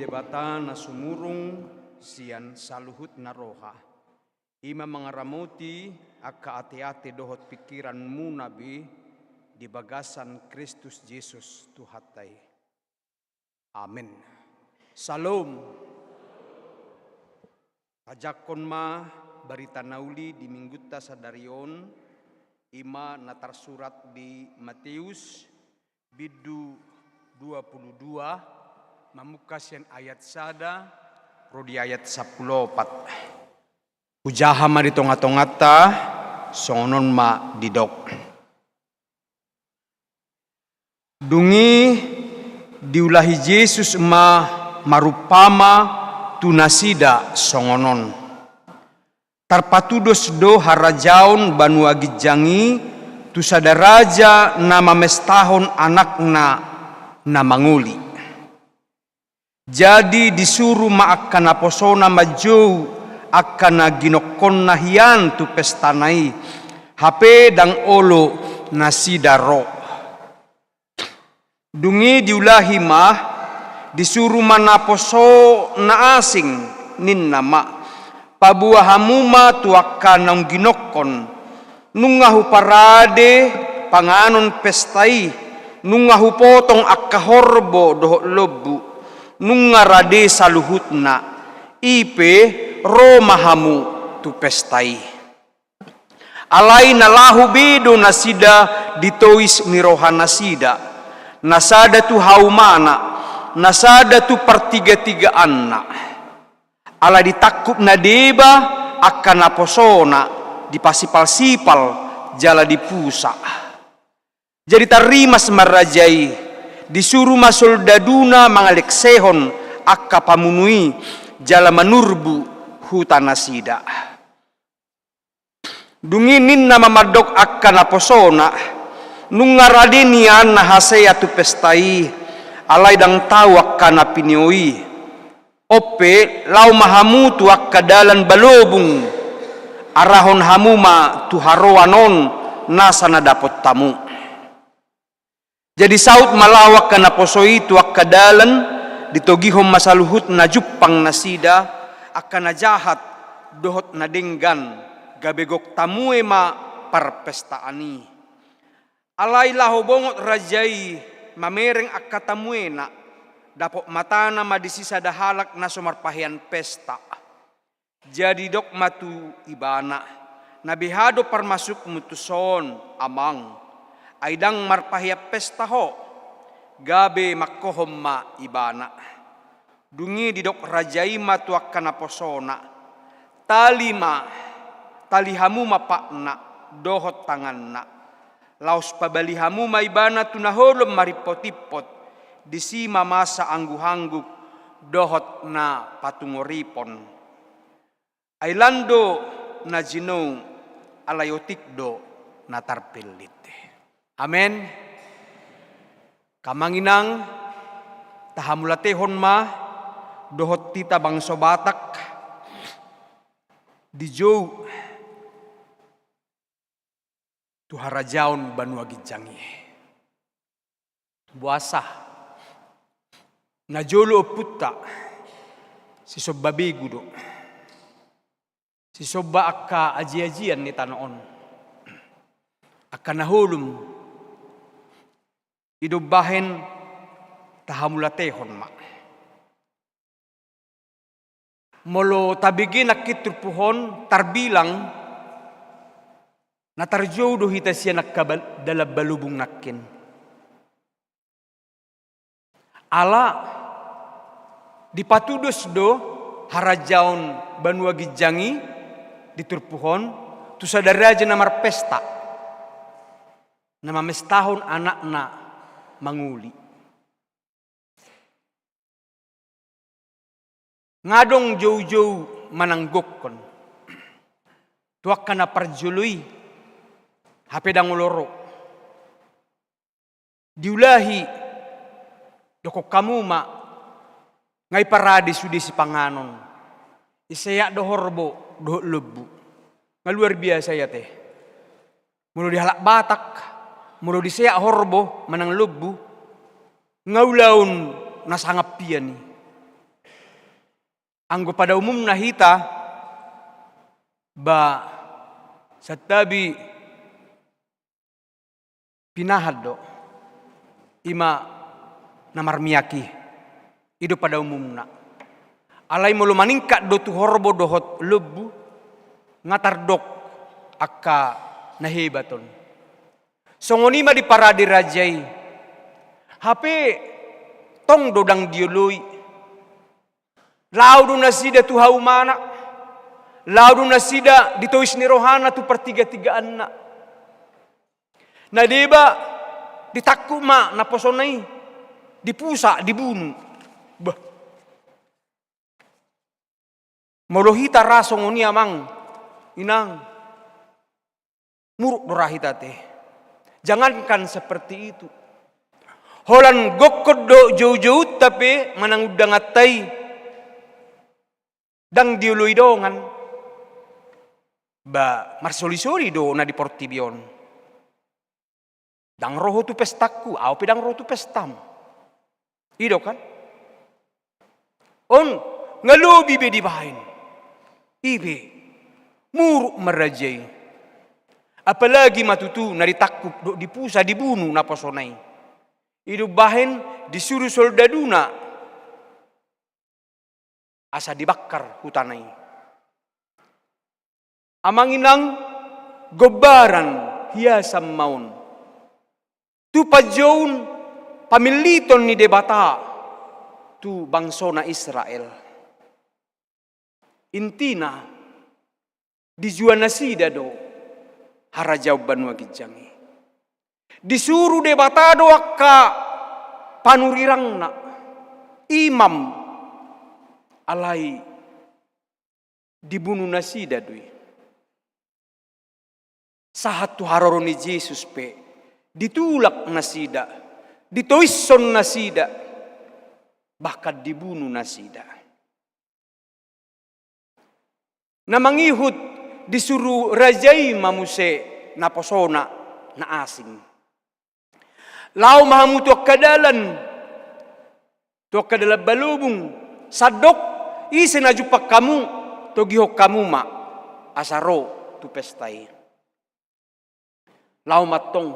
debata na sumurung sian saluhut na roha. Ima mangaramoti akka ate-ate dohot pikiranmu nabi di bagasan Kristus Yesus Tuhatay. Amen. Salom. Pajakon ma barita nauli di mingguta sa darion ima natarsurat di Matius bidu 22 mamukas yan ayat sada rodi ayat 14. Ujaha ma di tonga-tongata songonon ma didok. Dungi diulahi Yesus ma marupama tunasida songonon. Tarpatudos do harajaon banua gijangi tu sadaraja nama mestahon anakna na manguli. Jadi disuruh maakana posona majou akana ginokon nahian tu pestanai hape dang olo nasidaro. Dungi diulahi mah disuruh manaposo na asing nin nama pabuah hamuma tuakka nang ginokon nungahu parade panganon pestai nungahu potong akka horbo doh lobu nungarade saluhutna ipe romahamu tu pestai alai nalahu bedo nasida ditois miroha nasida nasada tu haumana nasada tu pertiga-tiga anak ala ditakup na deba akan naposona dipasipal-sipal jala dipusa. Jadi tarima semarajai disuruh masul daduna mangaleksehon akka pamunui jala manurbu hutan nasida. Dunginin nama madok akan naposona nungaradinian nahasea tu pestai alai dang tahu akan napinioi. Ope lau mahamu tu akkadalan balobung arahon hamuma tu haroanon nasana dapot tamu. Jadi saut malawak kana posoi tu akkadalan ditogihom masaluhut na juppang nasida akan jahat dohot na denggan gabegok tamue ma parpestaani. Alai laho bongot rajai mamereng akkatamuena dapok matana madisisa dahalak na sumarpahian pesta. Jadi dok matu ibana. Nabihado parmasuk mutuson amang. Aidang marpahia pesta ho. Gabe makohom ma ibana. Dungi di dok rajai matuak kanaposona. Talihamu mapakna dohot tanganna. Laos pabalihamu maibana tunaholom maripotipot. Disima masa anggu-hangguk dohot na patungoripon. Ailando na jinong alayotikdo na tarpilite. Amen. Kamanginang tahamulatehon ma dohot tita bangso batak di jow tuharajaon banua gijangi. Buasa na jolo putta si sobba begudo si sobba akka aji-ajian ni tanaon akka nahulum idobbahen tahamulatehon ma molo tabigi nakitrupuhon tarbilang natarjodo hita siya nakadalab balubong nakin ala dipatudos do harajaon banua gijangi diturpuhon tu sadaraja namar pesta nama mestahon anak na manguli ngadong jauh-jauh mananggokon tuak kana parjului hapedang uloro diulahi doko kamu ma ngai paradi sudi si panganon isaya do horbo do lebu nga luar biasa ya teh mulo dihalak batak mulo disaya horbo manang lebu ngaulaun nasangapian ni Anggo pada umumna hita ba satabi pinahad do ima namarmiyaki ido pada umumna. Alai mulu maningkat do tu horbo dohot lebu ngatar dok akka nahebaton. Songonima di paradi rajai. HP tong dodang dioloi. Laudu nasida tu haumana. Laudu nasida ditois ni rohana tu pertiga-tigaan na. Nadeba ditakku ma naposonai. Dipusa, dibunuh. Bah. Molohita rasong oni amang. Inang. Muruk dorahita teh. Jangankan seperti itu. Holan gokod do jauh-jauh tapi manang udang atai. Dang diului dongan. Ba marsolisori do na di portibion. Dang roho tu pestaku, au pedang roho tu pestam. Ido kan? On ngalobi be di bahin. Ibe muruk merajai. Apalagi matutu nari takup do dipusa dibunuh naposonai. Idu bahin disuruh soldaduna asa dibakar hutanai. Amanginang gobaran hiasam maun. Tu pajaun pamiliton ni debata tu bangsona Israel. Intina dijual nasida do harajau banua gijangi. Disuruh debata do akka panurirangna imam alai dibunuh nasida doi. Sahat tu haroroni Yesus pe ditulak nasida, ditoison nasida, bahkan dibunuh nasida. Namangihut disuruh rajai mamuse naposona na asing. Lau mahamu tuak kadalan, tuak kadalan balubung, sadok isi najupak kamu, togihok kamu ma asaro tu pestai. Lau matong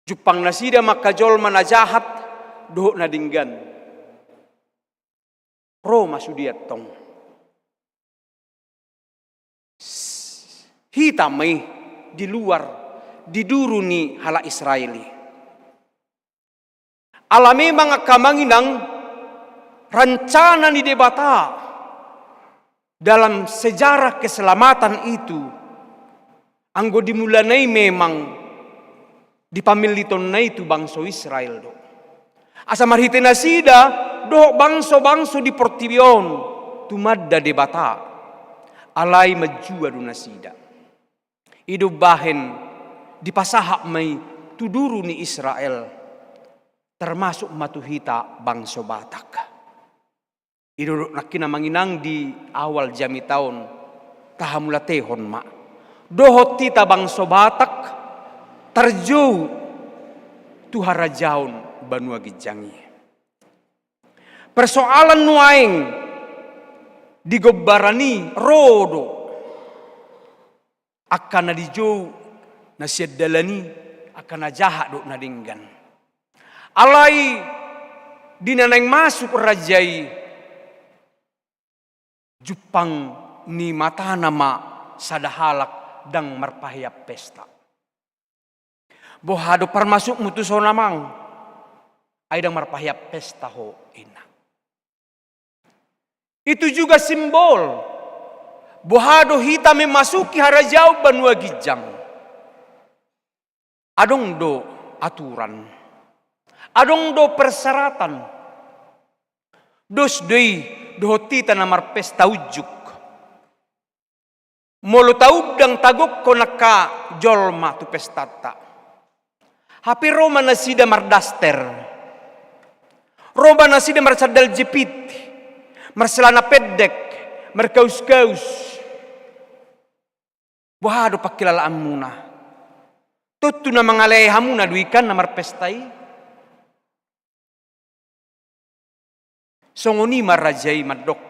jupang nasida makajol manajahat dohok nadinggan. Roma sudiat tong. Hitamai di luar diduruni hala Israeli. Ala memang akamanginang rancana ni debata dalam sejarah keselamatan itu. Anggo dimulanai memang dipamiliton na itu bangso Israel do. Asa marhite nasida do bangso-bangso di portibion tumadda debata alai majua do nasida. Idu bahen dipasahak mai tuduru ni Israel termasuk matuhita bangso Batak. Idu nakina manginang di awal jami tahun tahamula tehon ma. Dohot tita bangso Batak terjauh tuharajaun banua gijangi. Persoalan nuaing digobbarani rodo akan nadijau nasiaddalani akan najahat do nadinggan. Alai dinaneng masuk rajai Jepang ni mata nama sadahalak dang marpahayap pesta. Bohado parmasuk mutuso namang ay dang marpahayap pesta ho ina. Itu juga simbol bohado hita memasuki harajau banua gijang. Adong do aturan. Adong do persyaratan. Dos doi dohotita namar pesta ujuk. Molo taudang tagok ko naka jolma tu pestata. Hapi Roma nasida mardaster. Roma nasida marsadal jepit. Marselana pedek. Markaus-kaus. Wahado pakilalaan muna. Tutu na mangaleha muna duikan na marpestai. Songoni marajai madok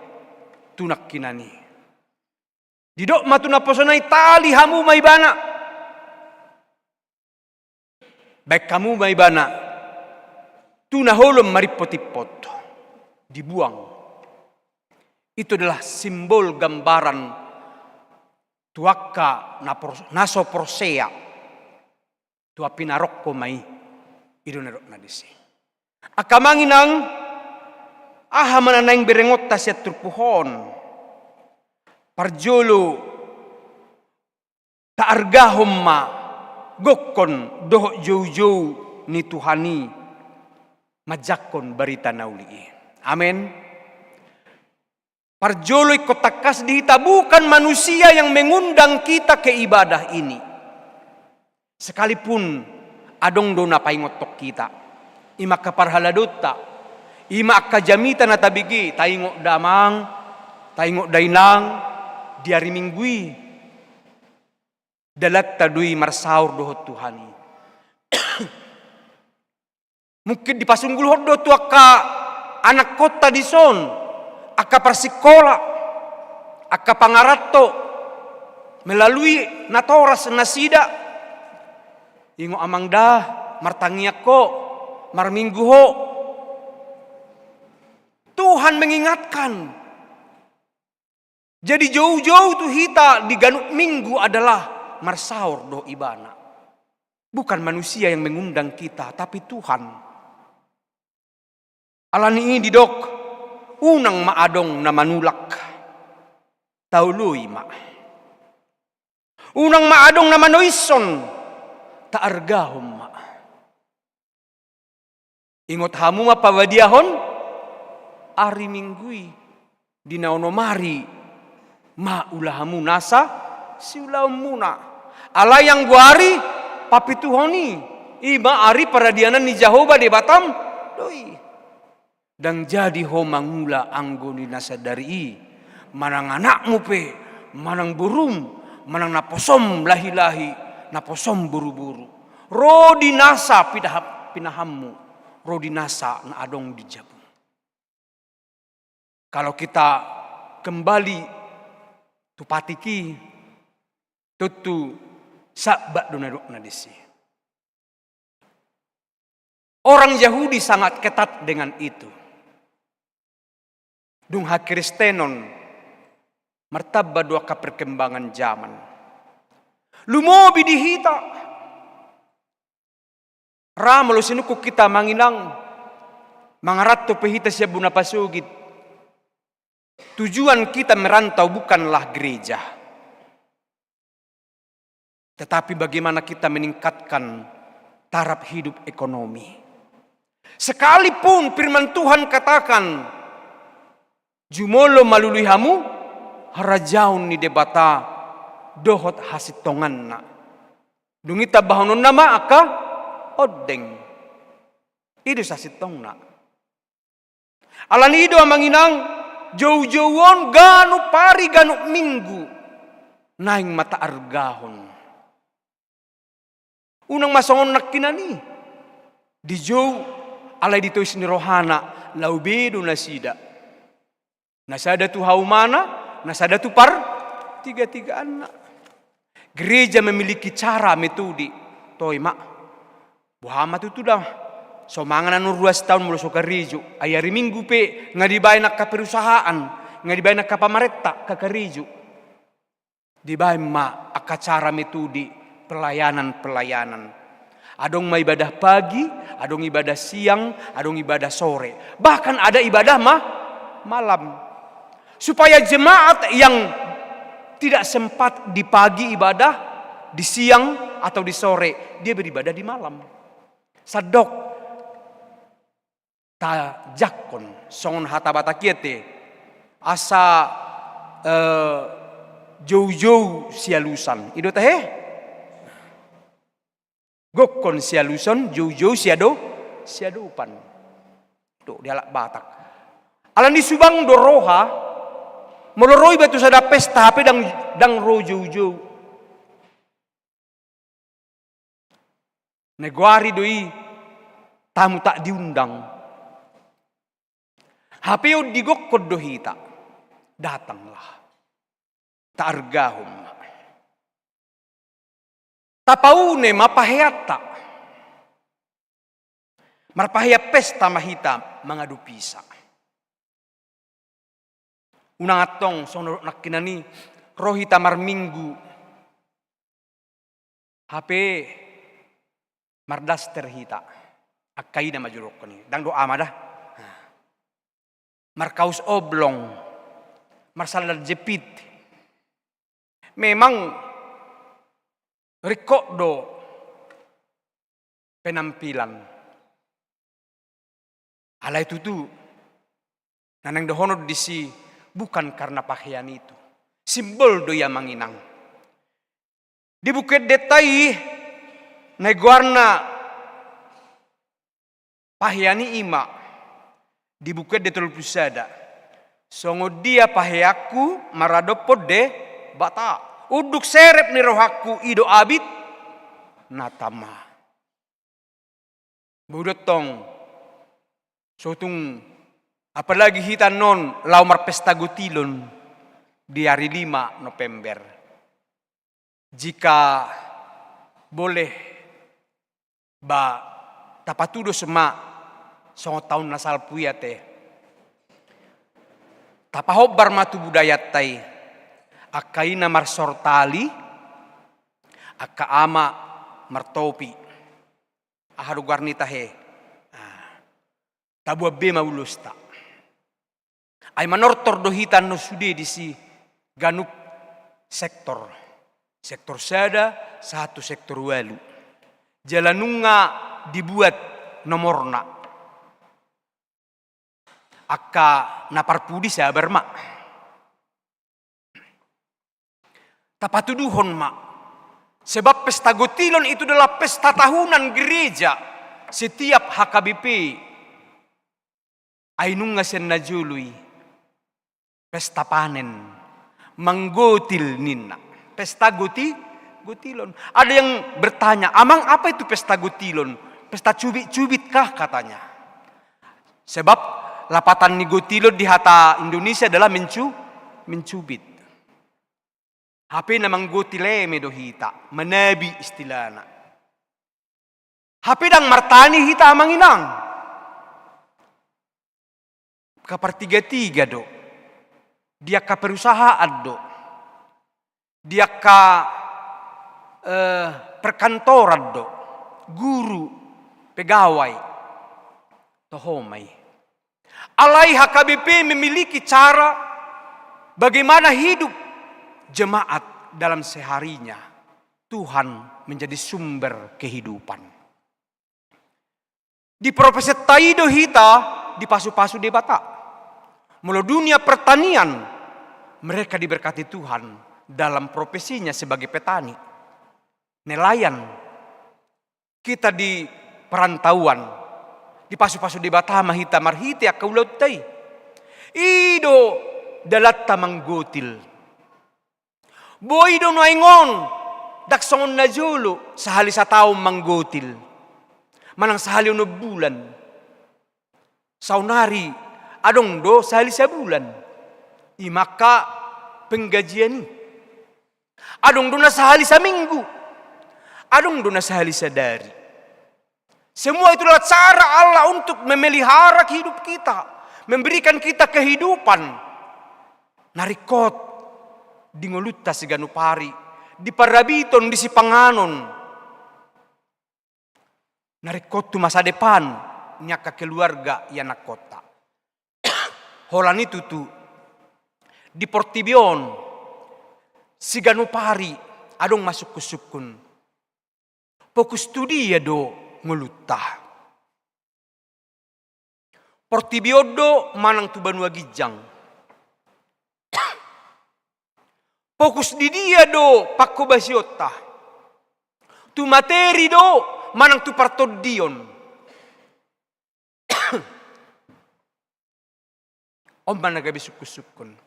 tunak kinani. Didok matuna posonai tali hamu maibana. Baik kamu maibana. Tuna holom maripot-ipot. Dibuang. Itu adalah simbol gambaran tuaka naso prosea. Tua pinarok ko mai. Ido narok na disi. Akamanginang aha mananaing berengot ta siya turpuhon. Parjolo taargahom ma gokkon doho jow-jow ni Tuhani majakon barita nauli. Amen. Parjoloy kotakas dihita bukan manusia yang mengundang kita ke ibadah ini. Sekalipun adong do napaingotok kita. Ima kaparhaladota. Ima akajamita na tabigi. Taingok damang. Taingok dainang. Di hari minggui. Dalat tadui marsaur dohot Tuhani. Mungkin dipasunggul hordo tu aka anak kota di son. Aka persikola. Aka pangarato. Melalui natoras nasida. Ingo amang dah, martangiak ko, marminggu ho. Tuhan mengingatkan. Jadi jauh-jauh tu hita di ganuk minggu adalah marsaur do ibana. Bukan manusia yang mengundang kita, tapi Tuhan. Alani ini didok, unang maadong na manulak. Tauluy ma. Unang maadong na manoison. Taargahom ma. Ingot hamu ma pawadiahon. Ari minggui. Dinaonomari. Ma ulahamu nasa. Si ulam muna. Alayang guari. Papituhoni. Ima ari paradianan ni Jehovah di Batam. Doi. Dan jadi ho mangula anggoni nasa dari. Manang anakmu pe. Manang burung. Manang naposom lahi-lahi. Naposom buru-buru. Rodi nasa pinahammu. Rodi nasa na adong di jabung. Kalau kita kembali tupatiki. Tutu sabak donadok na disi. Orang Yahudi sangat ketat dengan itu. Dung ha Kristenon. Martaba dua ka perkembangan zaman. Lumobi dihita. Ramalo sinuko kita manginang. Mangarato pehita siya bunapasugid. Tujuan kita merantau bukanlah gereja. Tetapi bagaimana kita meningkatkan taraf hidup ekonomi. Sekalipun firman Tuhan katakan. Jumolo malului hamu. Harajaun ni debata. Dohot hasitongan na. Dungita bahonon nama aka odeng. Ido sasitong na. Alanido amanginang jauh-jauhon ganu pari ganu minggu. Naing mata argahon. Unang masongon nakinani. Di jauh alay dito isni rohana laubedo nasida. Nasada tu haumana, nasada tu par tiga-tigaan na. Gereja memiliki cara metode. Toy mak. Muhammad itu dah. So manganan 2 tahun mulu so gereja. Ayari minggu pe ngadibay nak ka perusahaan, ngadibay nak ka pamaretta ka gereja. Dibay ma akacara metode pelayanan. Adong ma ibadah pagi, adong ibadah siang, adong ibadah sore. Bahkan ada ibadah malam. Supaya jemaat yang tidak sempat di pagi ibadah, di siang atau di sore, dia beribadah di malam. Sadok ta jakon songon hatabata kiete asa jauh-jauh sialusan. Ido teh gokon sialusan jauh-jauh siadopan. Tuh dialak Batak. Alan di Subang doroha meloroi batu sada pesta HP dang ro jauh-jauh. Neguari doi tamu tak diundang. Hapeo digokod dohita. Datanglah. Taargahum. Tapaune mapaheyata. Marpahaya pesta mahita mangadu pisa. Unang atong sono nakinani rohita marminggu. HP mardaster hita. Akai na majurok ni. Dang doa madah. Markaus oblong. Marsalar jepit. Memang rekodo penampilan. Alay tutu. Nanang dohonod disi bukan karena pakaian itu. Simbol doya manginang. Di bukit detai neguarna pahiani ima di bukit detul pusada. Songo dia pahiaku maradopod de bata. Uduk serep ni rohaku ido abit natama. Budotong sotung apalagi hitan non laumar pesta gutilon di hari 5 November. Jika boleh ba tapatudo sema songo tahun nasal puyate. Tapahobar matu budayat tai. Akaina marsortali, aka ama martopi. Aharu garnita he. Tabua bema ulusta. Ay manortor dohitan no sude di si ganup sektor. Sektor sada, satu sektor walu. Jalanunga dibuat nomorna. Aka naparpudi sabar mak. Tapatuduhon mak. Sebab pesta gotilon itu adalah pesta tahunan gereja. Setiap HKBP. Ainunga sen najului. Pesta panen. Manggotil nina. Pesta gotilon. Ada yang bertanya, amang apa itu pesta gotilon? Pesta cubit-cubit kah katanya? Sebab lapatan ni gotilon di hata Indonesia adalah mencubit. HP namang gotileme dohita, menabi istilahna. HP dang martani hita amanginang. Kapartiga-tiga do. Dia ka perusahaan do. Dia ka perkantoran do. Guru, pegawai, tohomay. Alay HKBP memiliki cara bagaimana hidup jemaat dalam seharinya. Tuhan menjadi sumber kehidupan. Di profesi taido hita di pasu-pasu debata. Mula dunia pertanian mereka diberkati Tuhan dalam profesinya sebagai petani. Nelayan kita di perantauan di pasu-pasu debata mahita marhiti akaulotai. Ido dalatta manggotil. Boido noingon daksongon na julo sahali sa taong manggotil. Manang sahali no bulan. Saunari adong do sahali sa bulan. Imaka penggajian ni. Adong do na sahali sa minggu. Adong do na sahali sa dari. Semua itulah cara Allah untuk memelihara hidup kita. Memberikan kita kehidupan. Narikot. Dingolutta si ganupari, di parabiton di si panganon. Narikot tu masa depan niya ka keluarga ya nakota. Holan itu tu di Portibion si ganupari adong masuk kusukun. Fokus studi ya do ngolutta. Portibiodo manang tu Banua Gijang. Fokus di dia do pakko basiota. Tu materi do manang tu partodion. Om managabi sukun.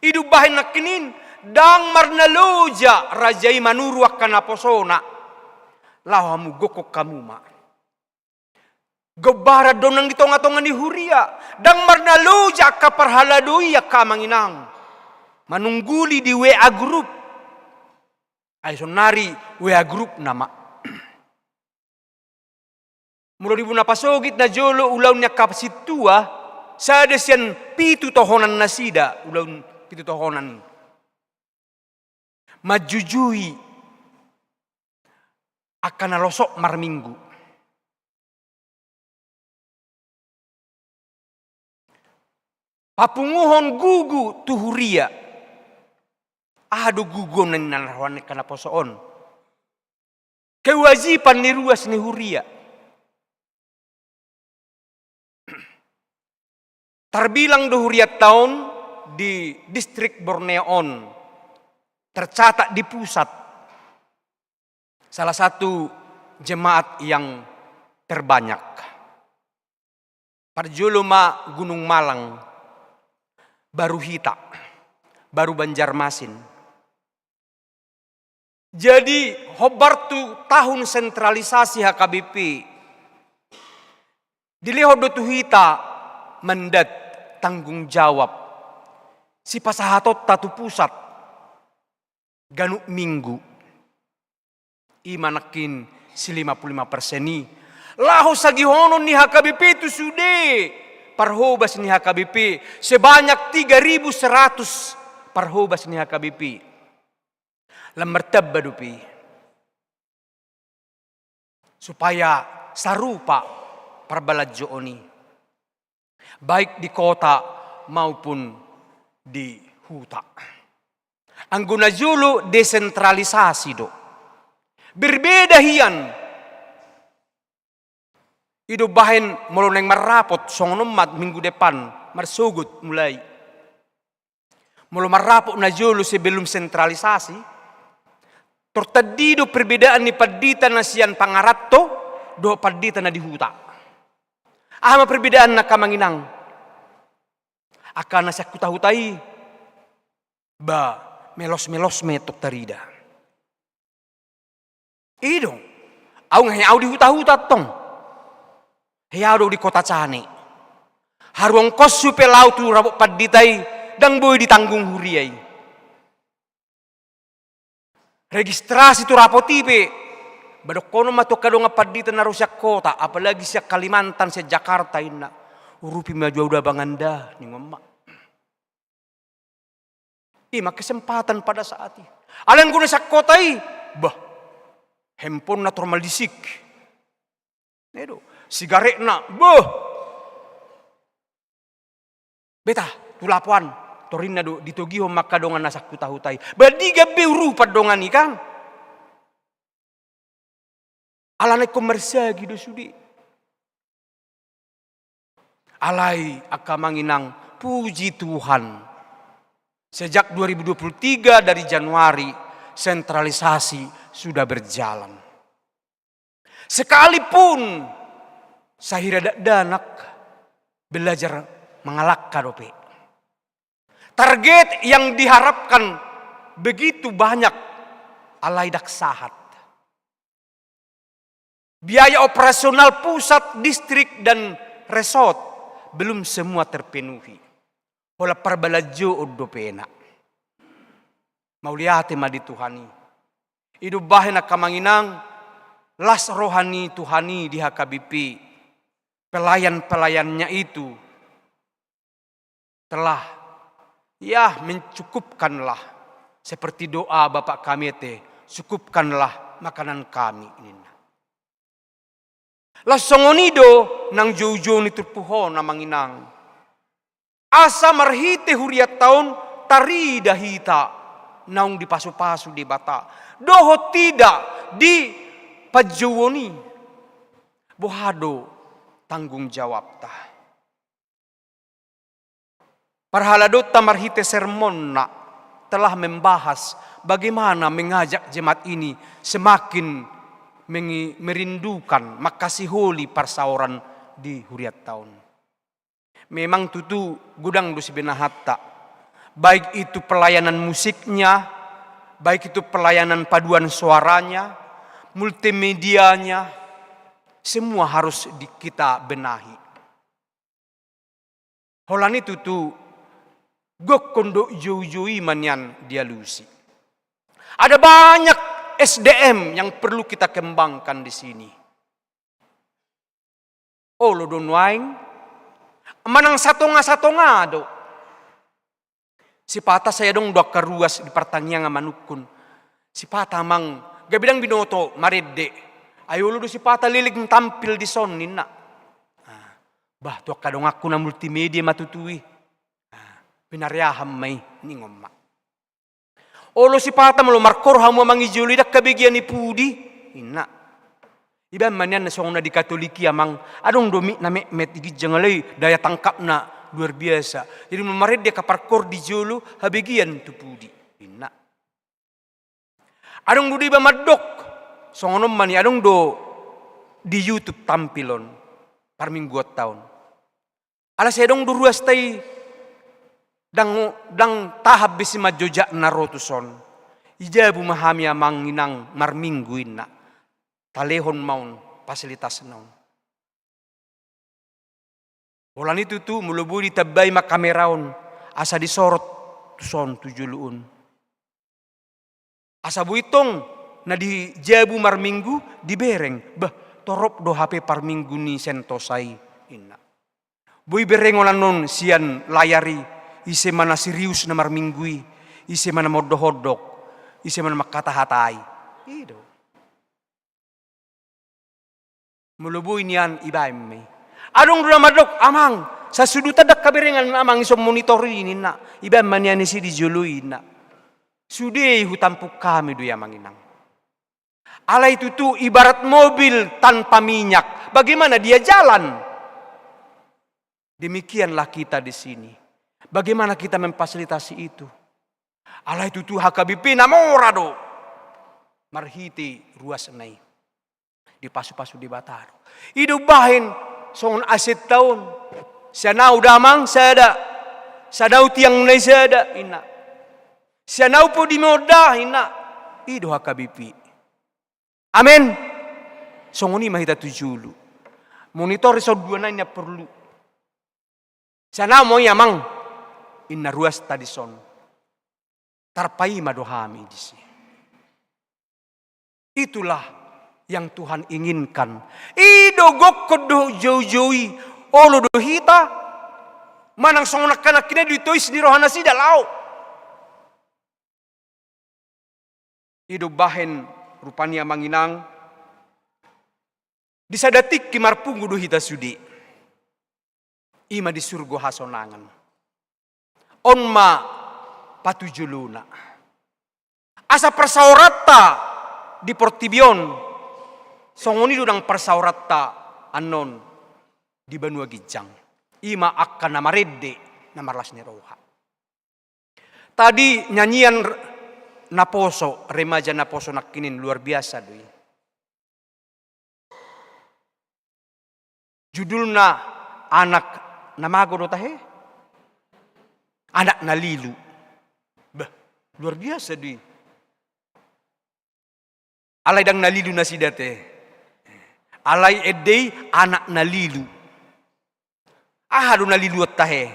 Idu bahin nakinin dang marnaloja rajai manuruak kana posona. Lawamu gokok kamuma. Gobara donang di tonga-tonga ni huria. Dang marnaluja ka parhaladui ka manginang. Manungguli di WA group. Ay sonari WA group nama. Mula di napasogit na jolo ulaw niya kapasitua. Sada siyan pitu tohonan na sida. Ulaw pitu tohonan. Majujui. Akan nalosok marminggu. Papunguhon gugu tuhuria. Ado gugu na ninalarawan ka na posoon. Kewajiban ni ruas ni huria. Terbilang duhuriat tahun di distrik Borneon. Tercatat di pusat. Salah satu jemaat yang terbanyak. Parjoloma Gunung Malang. Baru Hita, baru Banjarmasin. Jadi hobar tu tahun sentralisasi HKBP. Dilihat tu Hita mendat tanggung jawab. Si pasahatot tatu pusat. Ganuk minggu. Imanakin si 55% ni. Laho sagihonon ni HKBP itu sudah. Parhobas ni HKBP sebanyak 3.100 parhobas ni HKBP. Lamertab badupi. Supaya sarupa parbaladjo oni. Baik di kota maupun di huta. Ang gunajulu desentralisasi do. Berbeda hiyan. Ido bahin mulai merapot songonomat minggu depan marsugut mulai. Mulai merapot na julu sebelum sentralisasi. Tertadido perbedaan ni padita na siyan pangaratto do padita na di huta. Ama perbedaan na kamanginang. Akan na siya kutahutai. Ba melos-melos metok tarida. Ido. Au ngayaw di huta-huta tong. Heyado di kota Cane. Haruang kos supe laut tu rabok paditai dang boy ditanggung huriai. Registrasi tu rapotipe. Badok kono matok kadong padita na rusyak kota, apalagi siya Kalimantan, siya Jakarta ina. Urupi maju udah banganda ni mama. Ima kesempatan pada saat ini. Alan guna siya kota bah. Handphone na normal disik. Nedo. Sigaret na, boh. Beta, tulapuan, torin na do, ditogiho makadongan nasak kutahutai. Badiga beuru padongan ikan. Alanay komersa gitu sudi. Alay akamanginang puji Tuhan. Sejak 2023 dari Januari, sentralisasi sudah berjalan. Sekalipun Sahira danak belajar mengalak kadope. Target yang diharapkan begitu banyak alai daksahat. Biaya operasional pusat, distrik dan resort belum semua terpenuhi. Ola perbalajo odo pena. Mauliate madi Tuhani. Hidup bahin akamanginang las rohani Tuhani di HKBP. Pelayan-pelayannya itu telah mencukupkanlah seperti doa Bapak kami cukupkanlah makanan kami ini. Lasongonido nang jojo ni turpuho na manginang. Asa marhite huriat taon tari dahita naung di pasu-pasu di bata. Doho tidak di pajawoni. Bohado tanggung jawab tah. Parhaladot tamarhite sermon na telah membahas bagaimana mengajak jemaat ini semakin merindukan makasiholi parsauran di huriat tahun. Memang tutu gudang dosi benahatta. Baik itu pelayanan musiknya, baik itu pelayanan paduan suaranya, multimedianya, Semua harus kita benahi. Holan itu tuh gok kondo jauh-jauh manyan dialusi. Ada banyak SDM yang perlu kita kembangkan di sini. Oh lo don waing, manang satonga do. Si pata saya dong dok keruas di pertanian manukun. Si pata mang gabidang binoto maredde. Ayo lu do si pata lilig tampil di sonin na. Bah tuh kadang aku na multimedia matutui. Pinariyaham may ningomma. Olo si pata malo markor hamu mangijuli dak kabigyan ni pudi. Ina. Iba man yan na song na di katoliki amang adong domi na met igidjangalay daya tangkap na luar biasa. Jadi memarid dia kaparkor di julu habigyan tu pudi. Ina. Adong do di ba madok. Songonom man adong do di YouTube tampilon parmingguat tahun. Alas edong do ruas tay dang tahap bisi majojak na rotuson. Ija bumahami amang inang marmingguin na. Talehon maun fasilitas naun. Bulan itu tu mulubu ditabay makameraon. Asa disorot tuson tujuluun. Asa buitong na di jabu marminggu dibereng. Bah torop do HP parminggu ni sentosai. Ina. Boy berengolan non sian layari. Ise mana serius na marminggui. Ise mana modohodok. Ise mana makatahatai. Ido. Mulubuin yan ibaim may. Adong dula madok amang. Sa sudutadak kaberengan amang isom monitori ini na. Ibaim man yan isi dijului na. Sudei hutampuk kami do yamang inang. Alay itu tuh ibarat mobil tanpa minyak. Bagaimana dia jalan? Demikianlah kita di sini. Bagaimana kita memfasilitasi itu? Alay itu tuh HKBP namorado. Marhiti ruas nai. Di pasu-pasu di Bataro. Hidup bahin songon aset tahun. Sianau damang sada. Sadau tiang nai sada ina. Sianau po di moda ina. Ido HKBP. Amin. Songoni mahita tujulu. Monitor so dua nanya perlu. Sianau mo yamang. Inna ruas tadi son. Tarpai madohami di sini. Itulah yang Tuhan inginkan. Ido gokkodo jauh-jauhi. Olo do hita. Manang songonak kanak kina ditois di rohana sida lau. Ido bahen rupanya manginang. Disadatik kimarpungu do hita sudi. Ima di surga hasonangan. Onma patujuluna. Asa persaurata di Portibion. Songoni dudang persaurata anon di Banua Gijang. Ima akan nama redde nama lasnya roha. Tadi nyanyian Naposo, remaja Naposo nakinin luar biasa doi. Judulna anak namago do tahe? Anak nalilu. Bah, luar biasa doi. Alay dang nalilu na sidate. Alay edei anak nalilu. Ahadu nalilu at tahe.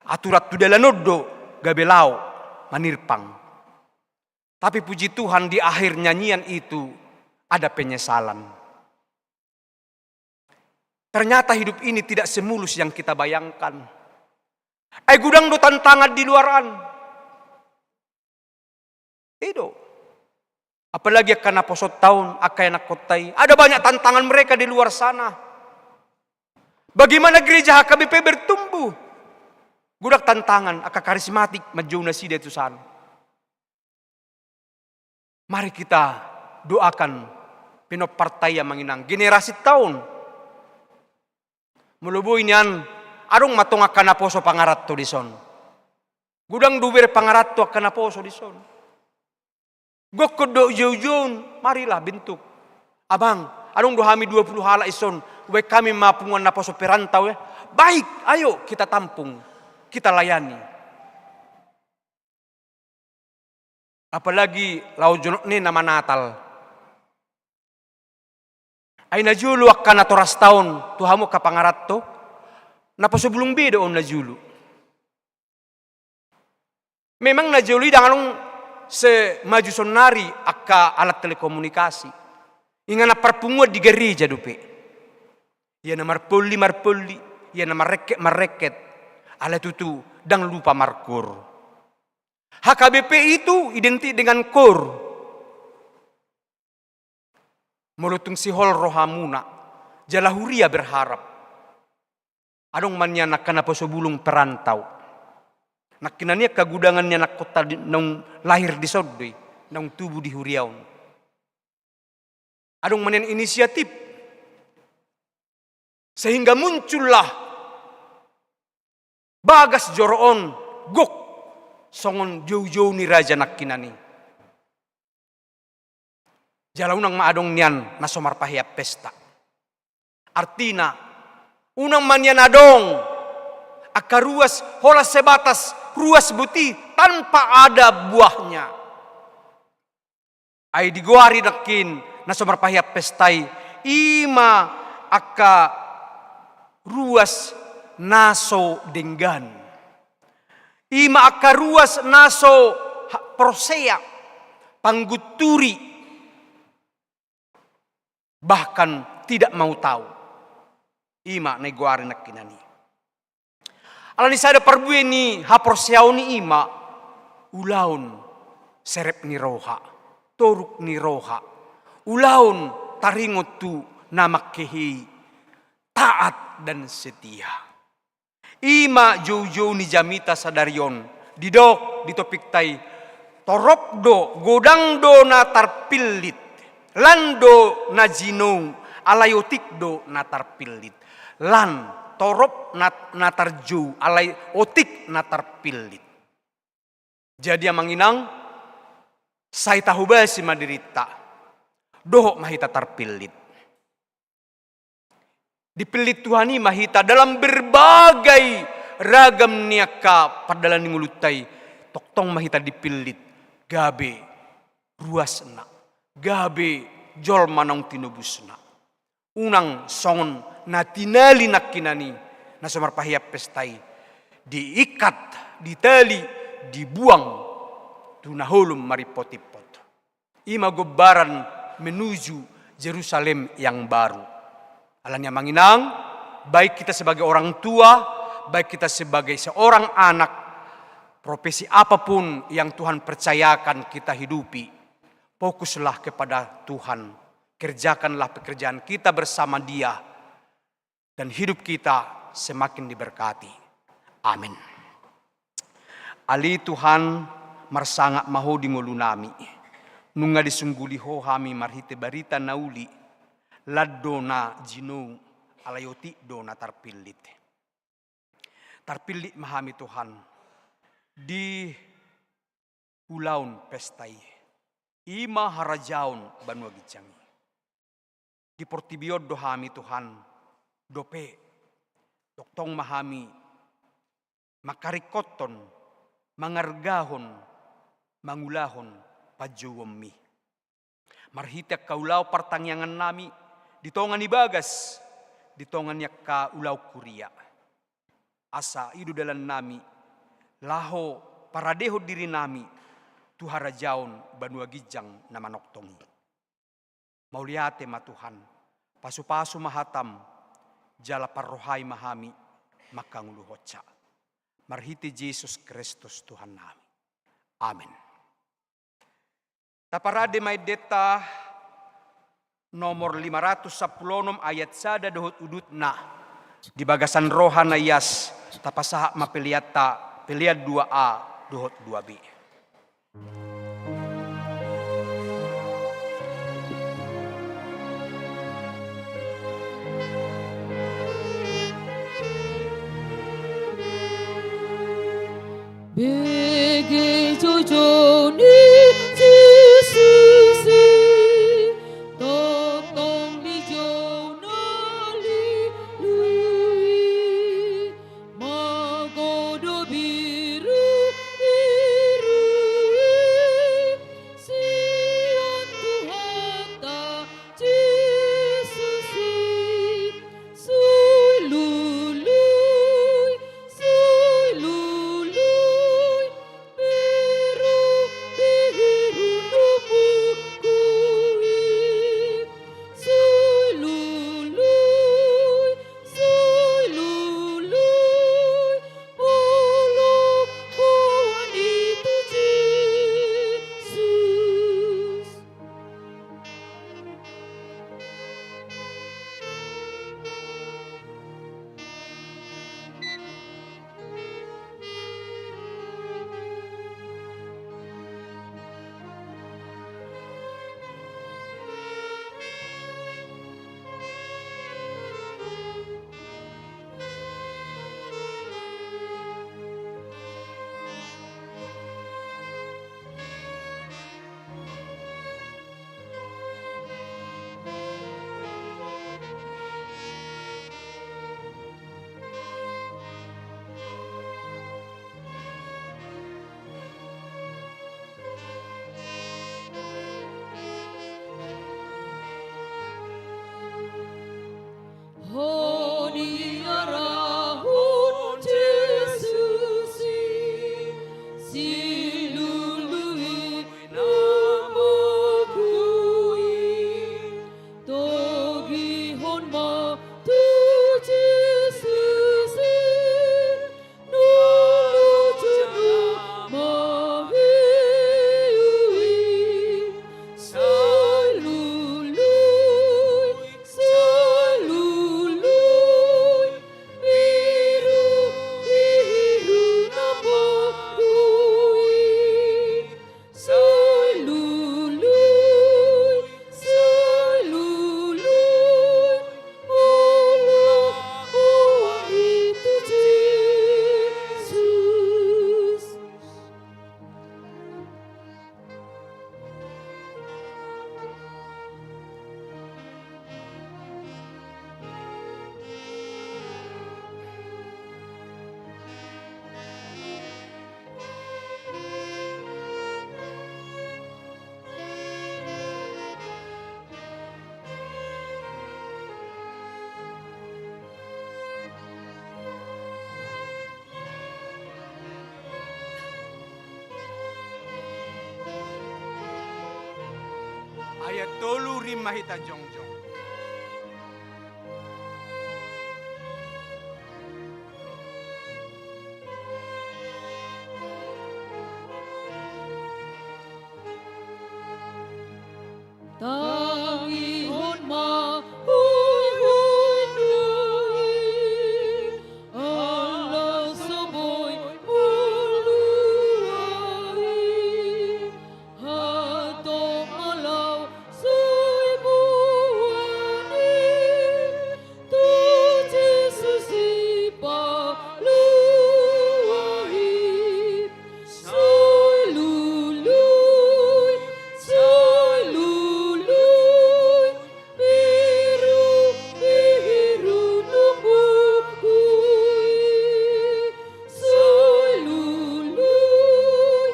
Aturat tu dalanoddo gabelau manirpang. Tapi puji Tuhan di akhir nyanyian itu ada penyesalan. Ternyata hidup ini tidak semulus yang kita bayangkan. Gudang do tantangan di luaran. Itu. Apalagi akan naposot tahun, akan anak kotai. Ada banyak tantangan mereka di luar sana. Bagaimana gereja HKBP bertumbuh? Gudak tantangan, akan karismatik, maju nasi itu sana. Mari kita doakan pinop partai yang menginang generasi tahun. Mulubu inian, arung matong akan naposo pangarat to di son. Gudang duber pangarat to akan naposo di son. Gokkodo jauh-jauh, marilah bentuk. Abang, anong dohami 20 hala ison, uwe kami mapungan na poso perantau ya. Baik, ayo kita tampung, kita layani. Apalagi lau jonok ni nama Natal. Ay najulu akka na toras taon, tuhamo kapangarat to. Napasubulong beda on najulu. Memang najulu dangalong se maju sonari akka alat telekomunikasi. Inga na parpunguat di gereja dupe. Ya na marpolli, ya na marreket. Ala tutu dang lupa markur. HKBP itu identik dengan kur. Mulutung sihol rohamuna. Jalahuria berharap. Adong mannya nak kana posobulung perantau. Nak kinania kagudangannya nak kota nang lahir di sodoi, nang tubuh di huriaun. Adong manyan inisiatif. Sehingga muncullah bagas joroon gok songon jauh-jauh ni raja nak kinani. Jalaunang maadong niyan nasomar pahiyap pesta. Artina, unang manyan adong akaruas holas sebatas ruas buti tanpa ada buahnya. Ay diguari nakin nasomar pahiyap pestai ima akka ruas naso denggan. Ima akka ruas naso prosea pangguturi. Bahkan tidak mau tahu. Ima neguari nakinani. Alani sada perbuye ni haporsiau ni ima ulaun serep ni roha, toruk ni roha, ulaun taringot tu namak kehi taat dan setia. Ima jauh-jauh ni jamita sadarion didok di topik tai torop do godang do na tarpilit lando na jinong alayotik do na tarpilit lan torop natarju alay otik natarpilit. Jadi yang manginang say tahuba si madirita dohok mahita tarpilit. Dipilit Tuhani mahita dalam berbagai ragam niaka padalan ni mulutay toktong mahita dipilit gabe ruasna gabe jol manong tinubusna unang songon na tinali nakinani na sumarpahiyap pestai diikat ditali dibuang tunahulum maripot-ipot ima gobaran menuju Jerusalem yang baru. Alanya manginang baik kita sebagai orang tua baik kita sebagai seorang anak profesi apapun yang Tuhan percayakan kita hidupi fokuslah kepada Tuhan, kerjakanlah pekerjaan kita bersama Dia dan hidup kita semakin diberkati. Amin. Ali Tuhan marsangak maho di ngolunami. Nunga disungguli ho hami marhite barita nauli. Laddo na jinu alayoti do na tarpilit. Tarpilit mahami Tuhan. Di ulaun pestai. Ima harajaun banua gijangi. Di portibiod do hami Tuhan. Dope, doktong mahami, makarikoton, mangargahon, mangulahon, pajuwami. Marhitek kaulau pertangyangan nami, ditongan ibagas, ditongan yak kaulau kuria. Asa idu dalan nami, laho paradeho diri nami, tuhara jaun banua gijang na manoktongi. Mauliate ma Tuhan, pasu-pasu mahatam, jala parrohai mahami makangulu hoca. Marhiti Yesus Kristus Tuhan nami. Amin. Taparade may deta nomor 516 ayat sada dohot udut na. Di bagasan rohana yas tapasaha mapeliata peliat 2a dohot 2b. Bege jojo ni sisi totong di jona li magodo biru biru sian Tuhan ta Yesus ayat tolu rimah hita jongjong. Tangihon mahunui Allah saboy muluai hatong alaw soy buwani tu Jesus ipaluai soy luluy soy luluy biru biru lumbukuy soy luluy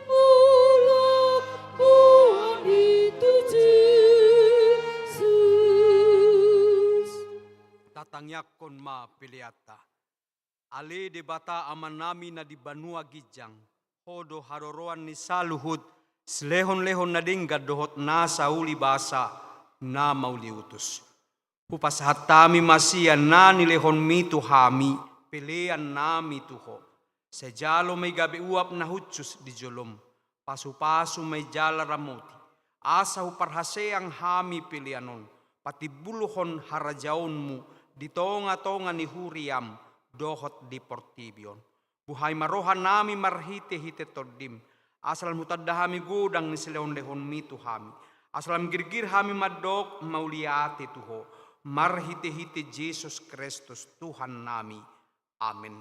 ulak buwan itu Jesus. Tatangyakon ma piliata. Ale de bata aman nami na di banua gijang. Hodo haroroan ni saluhut. Slehon-lehon na dinggad dohot na sa uli basa na mauliutus. Pupas hatami masia na nilehon mitu hami. Pilian nami tuho. Sejalo may gabi uap na hutsus di jolom. Pasu-pasu may jala ramoti. Asa huparhase ang hami pilianon. Pati buluhon harajaonmu. Di tonga-tonga ni huriam. Dohot di portibion. Buhay marohan nami marhite-hite todim. Asal mutadahami gudang ni silehon-lehon mitu hami. Asal girgir hami madok mauliate tuho. Marhite-hite Jesus Kristus Tuhan nami. Amin.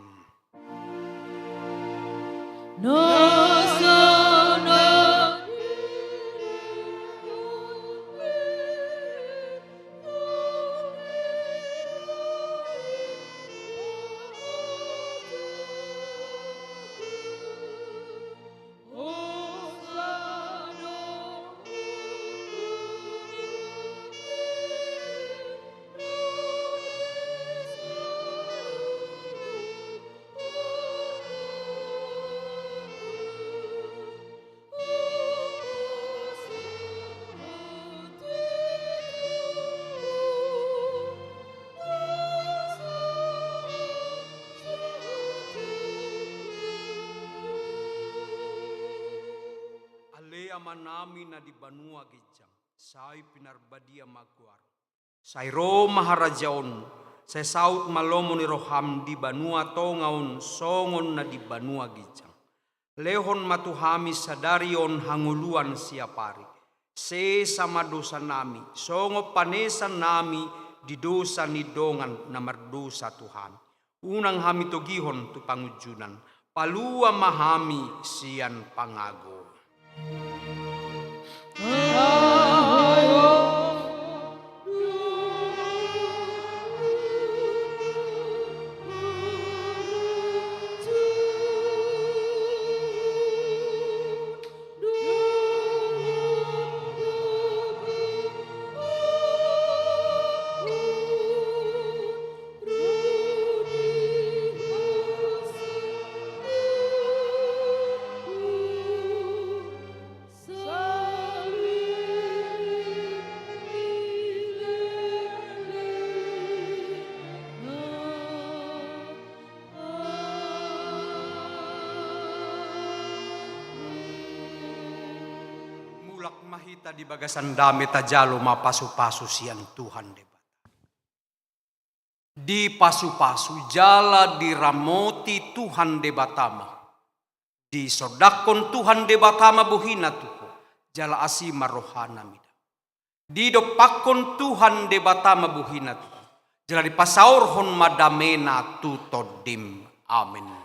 Aman nami na di banua gijang, say pinarbadia magwar. Say ro maharajaon, say saut malomo ni roham di banua tongaon, songon na di banua gijang. Lehon matuhami sadarion hanguluan siapari. Se sama dosa nami, songo panesan nami di dosa ni dongan na mardosa Tuhan. Unang hami togihon tu pangujunan, palua mahami sian pangago. Mahita di bagasan dami tajalo mapasu-pasu sian Tuhan debat. Di pasu-pasu jala diramoti Tuhan debatama. Di sodakon Tuhan debatama buhina tuho. Jala asima rohana mida. Di dopakon Tuhan debatama buhina tuho. Jala di pasaur hon madamena tutodim. Amin.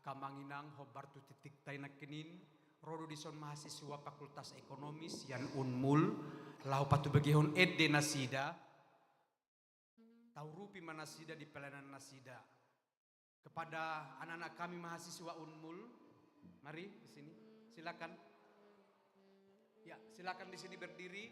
Kamanginang hobartu titik tay nakinin rodo dison mahasiswa Fakultas Ekonomis yan unmul lau patu bagihon edde nasida Taurupi Manasida di pelayanan Nasida. Kepada anak-anak kami mahasiswa Unmul, mari di sini, silakan. Ya, silakan di sini berdiri.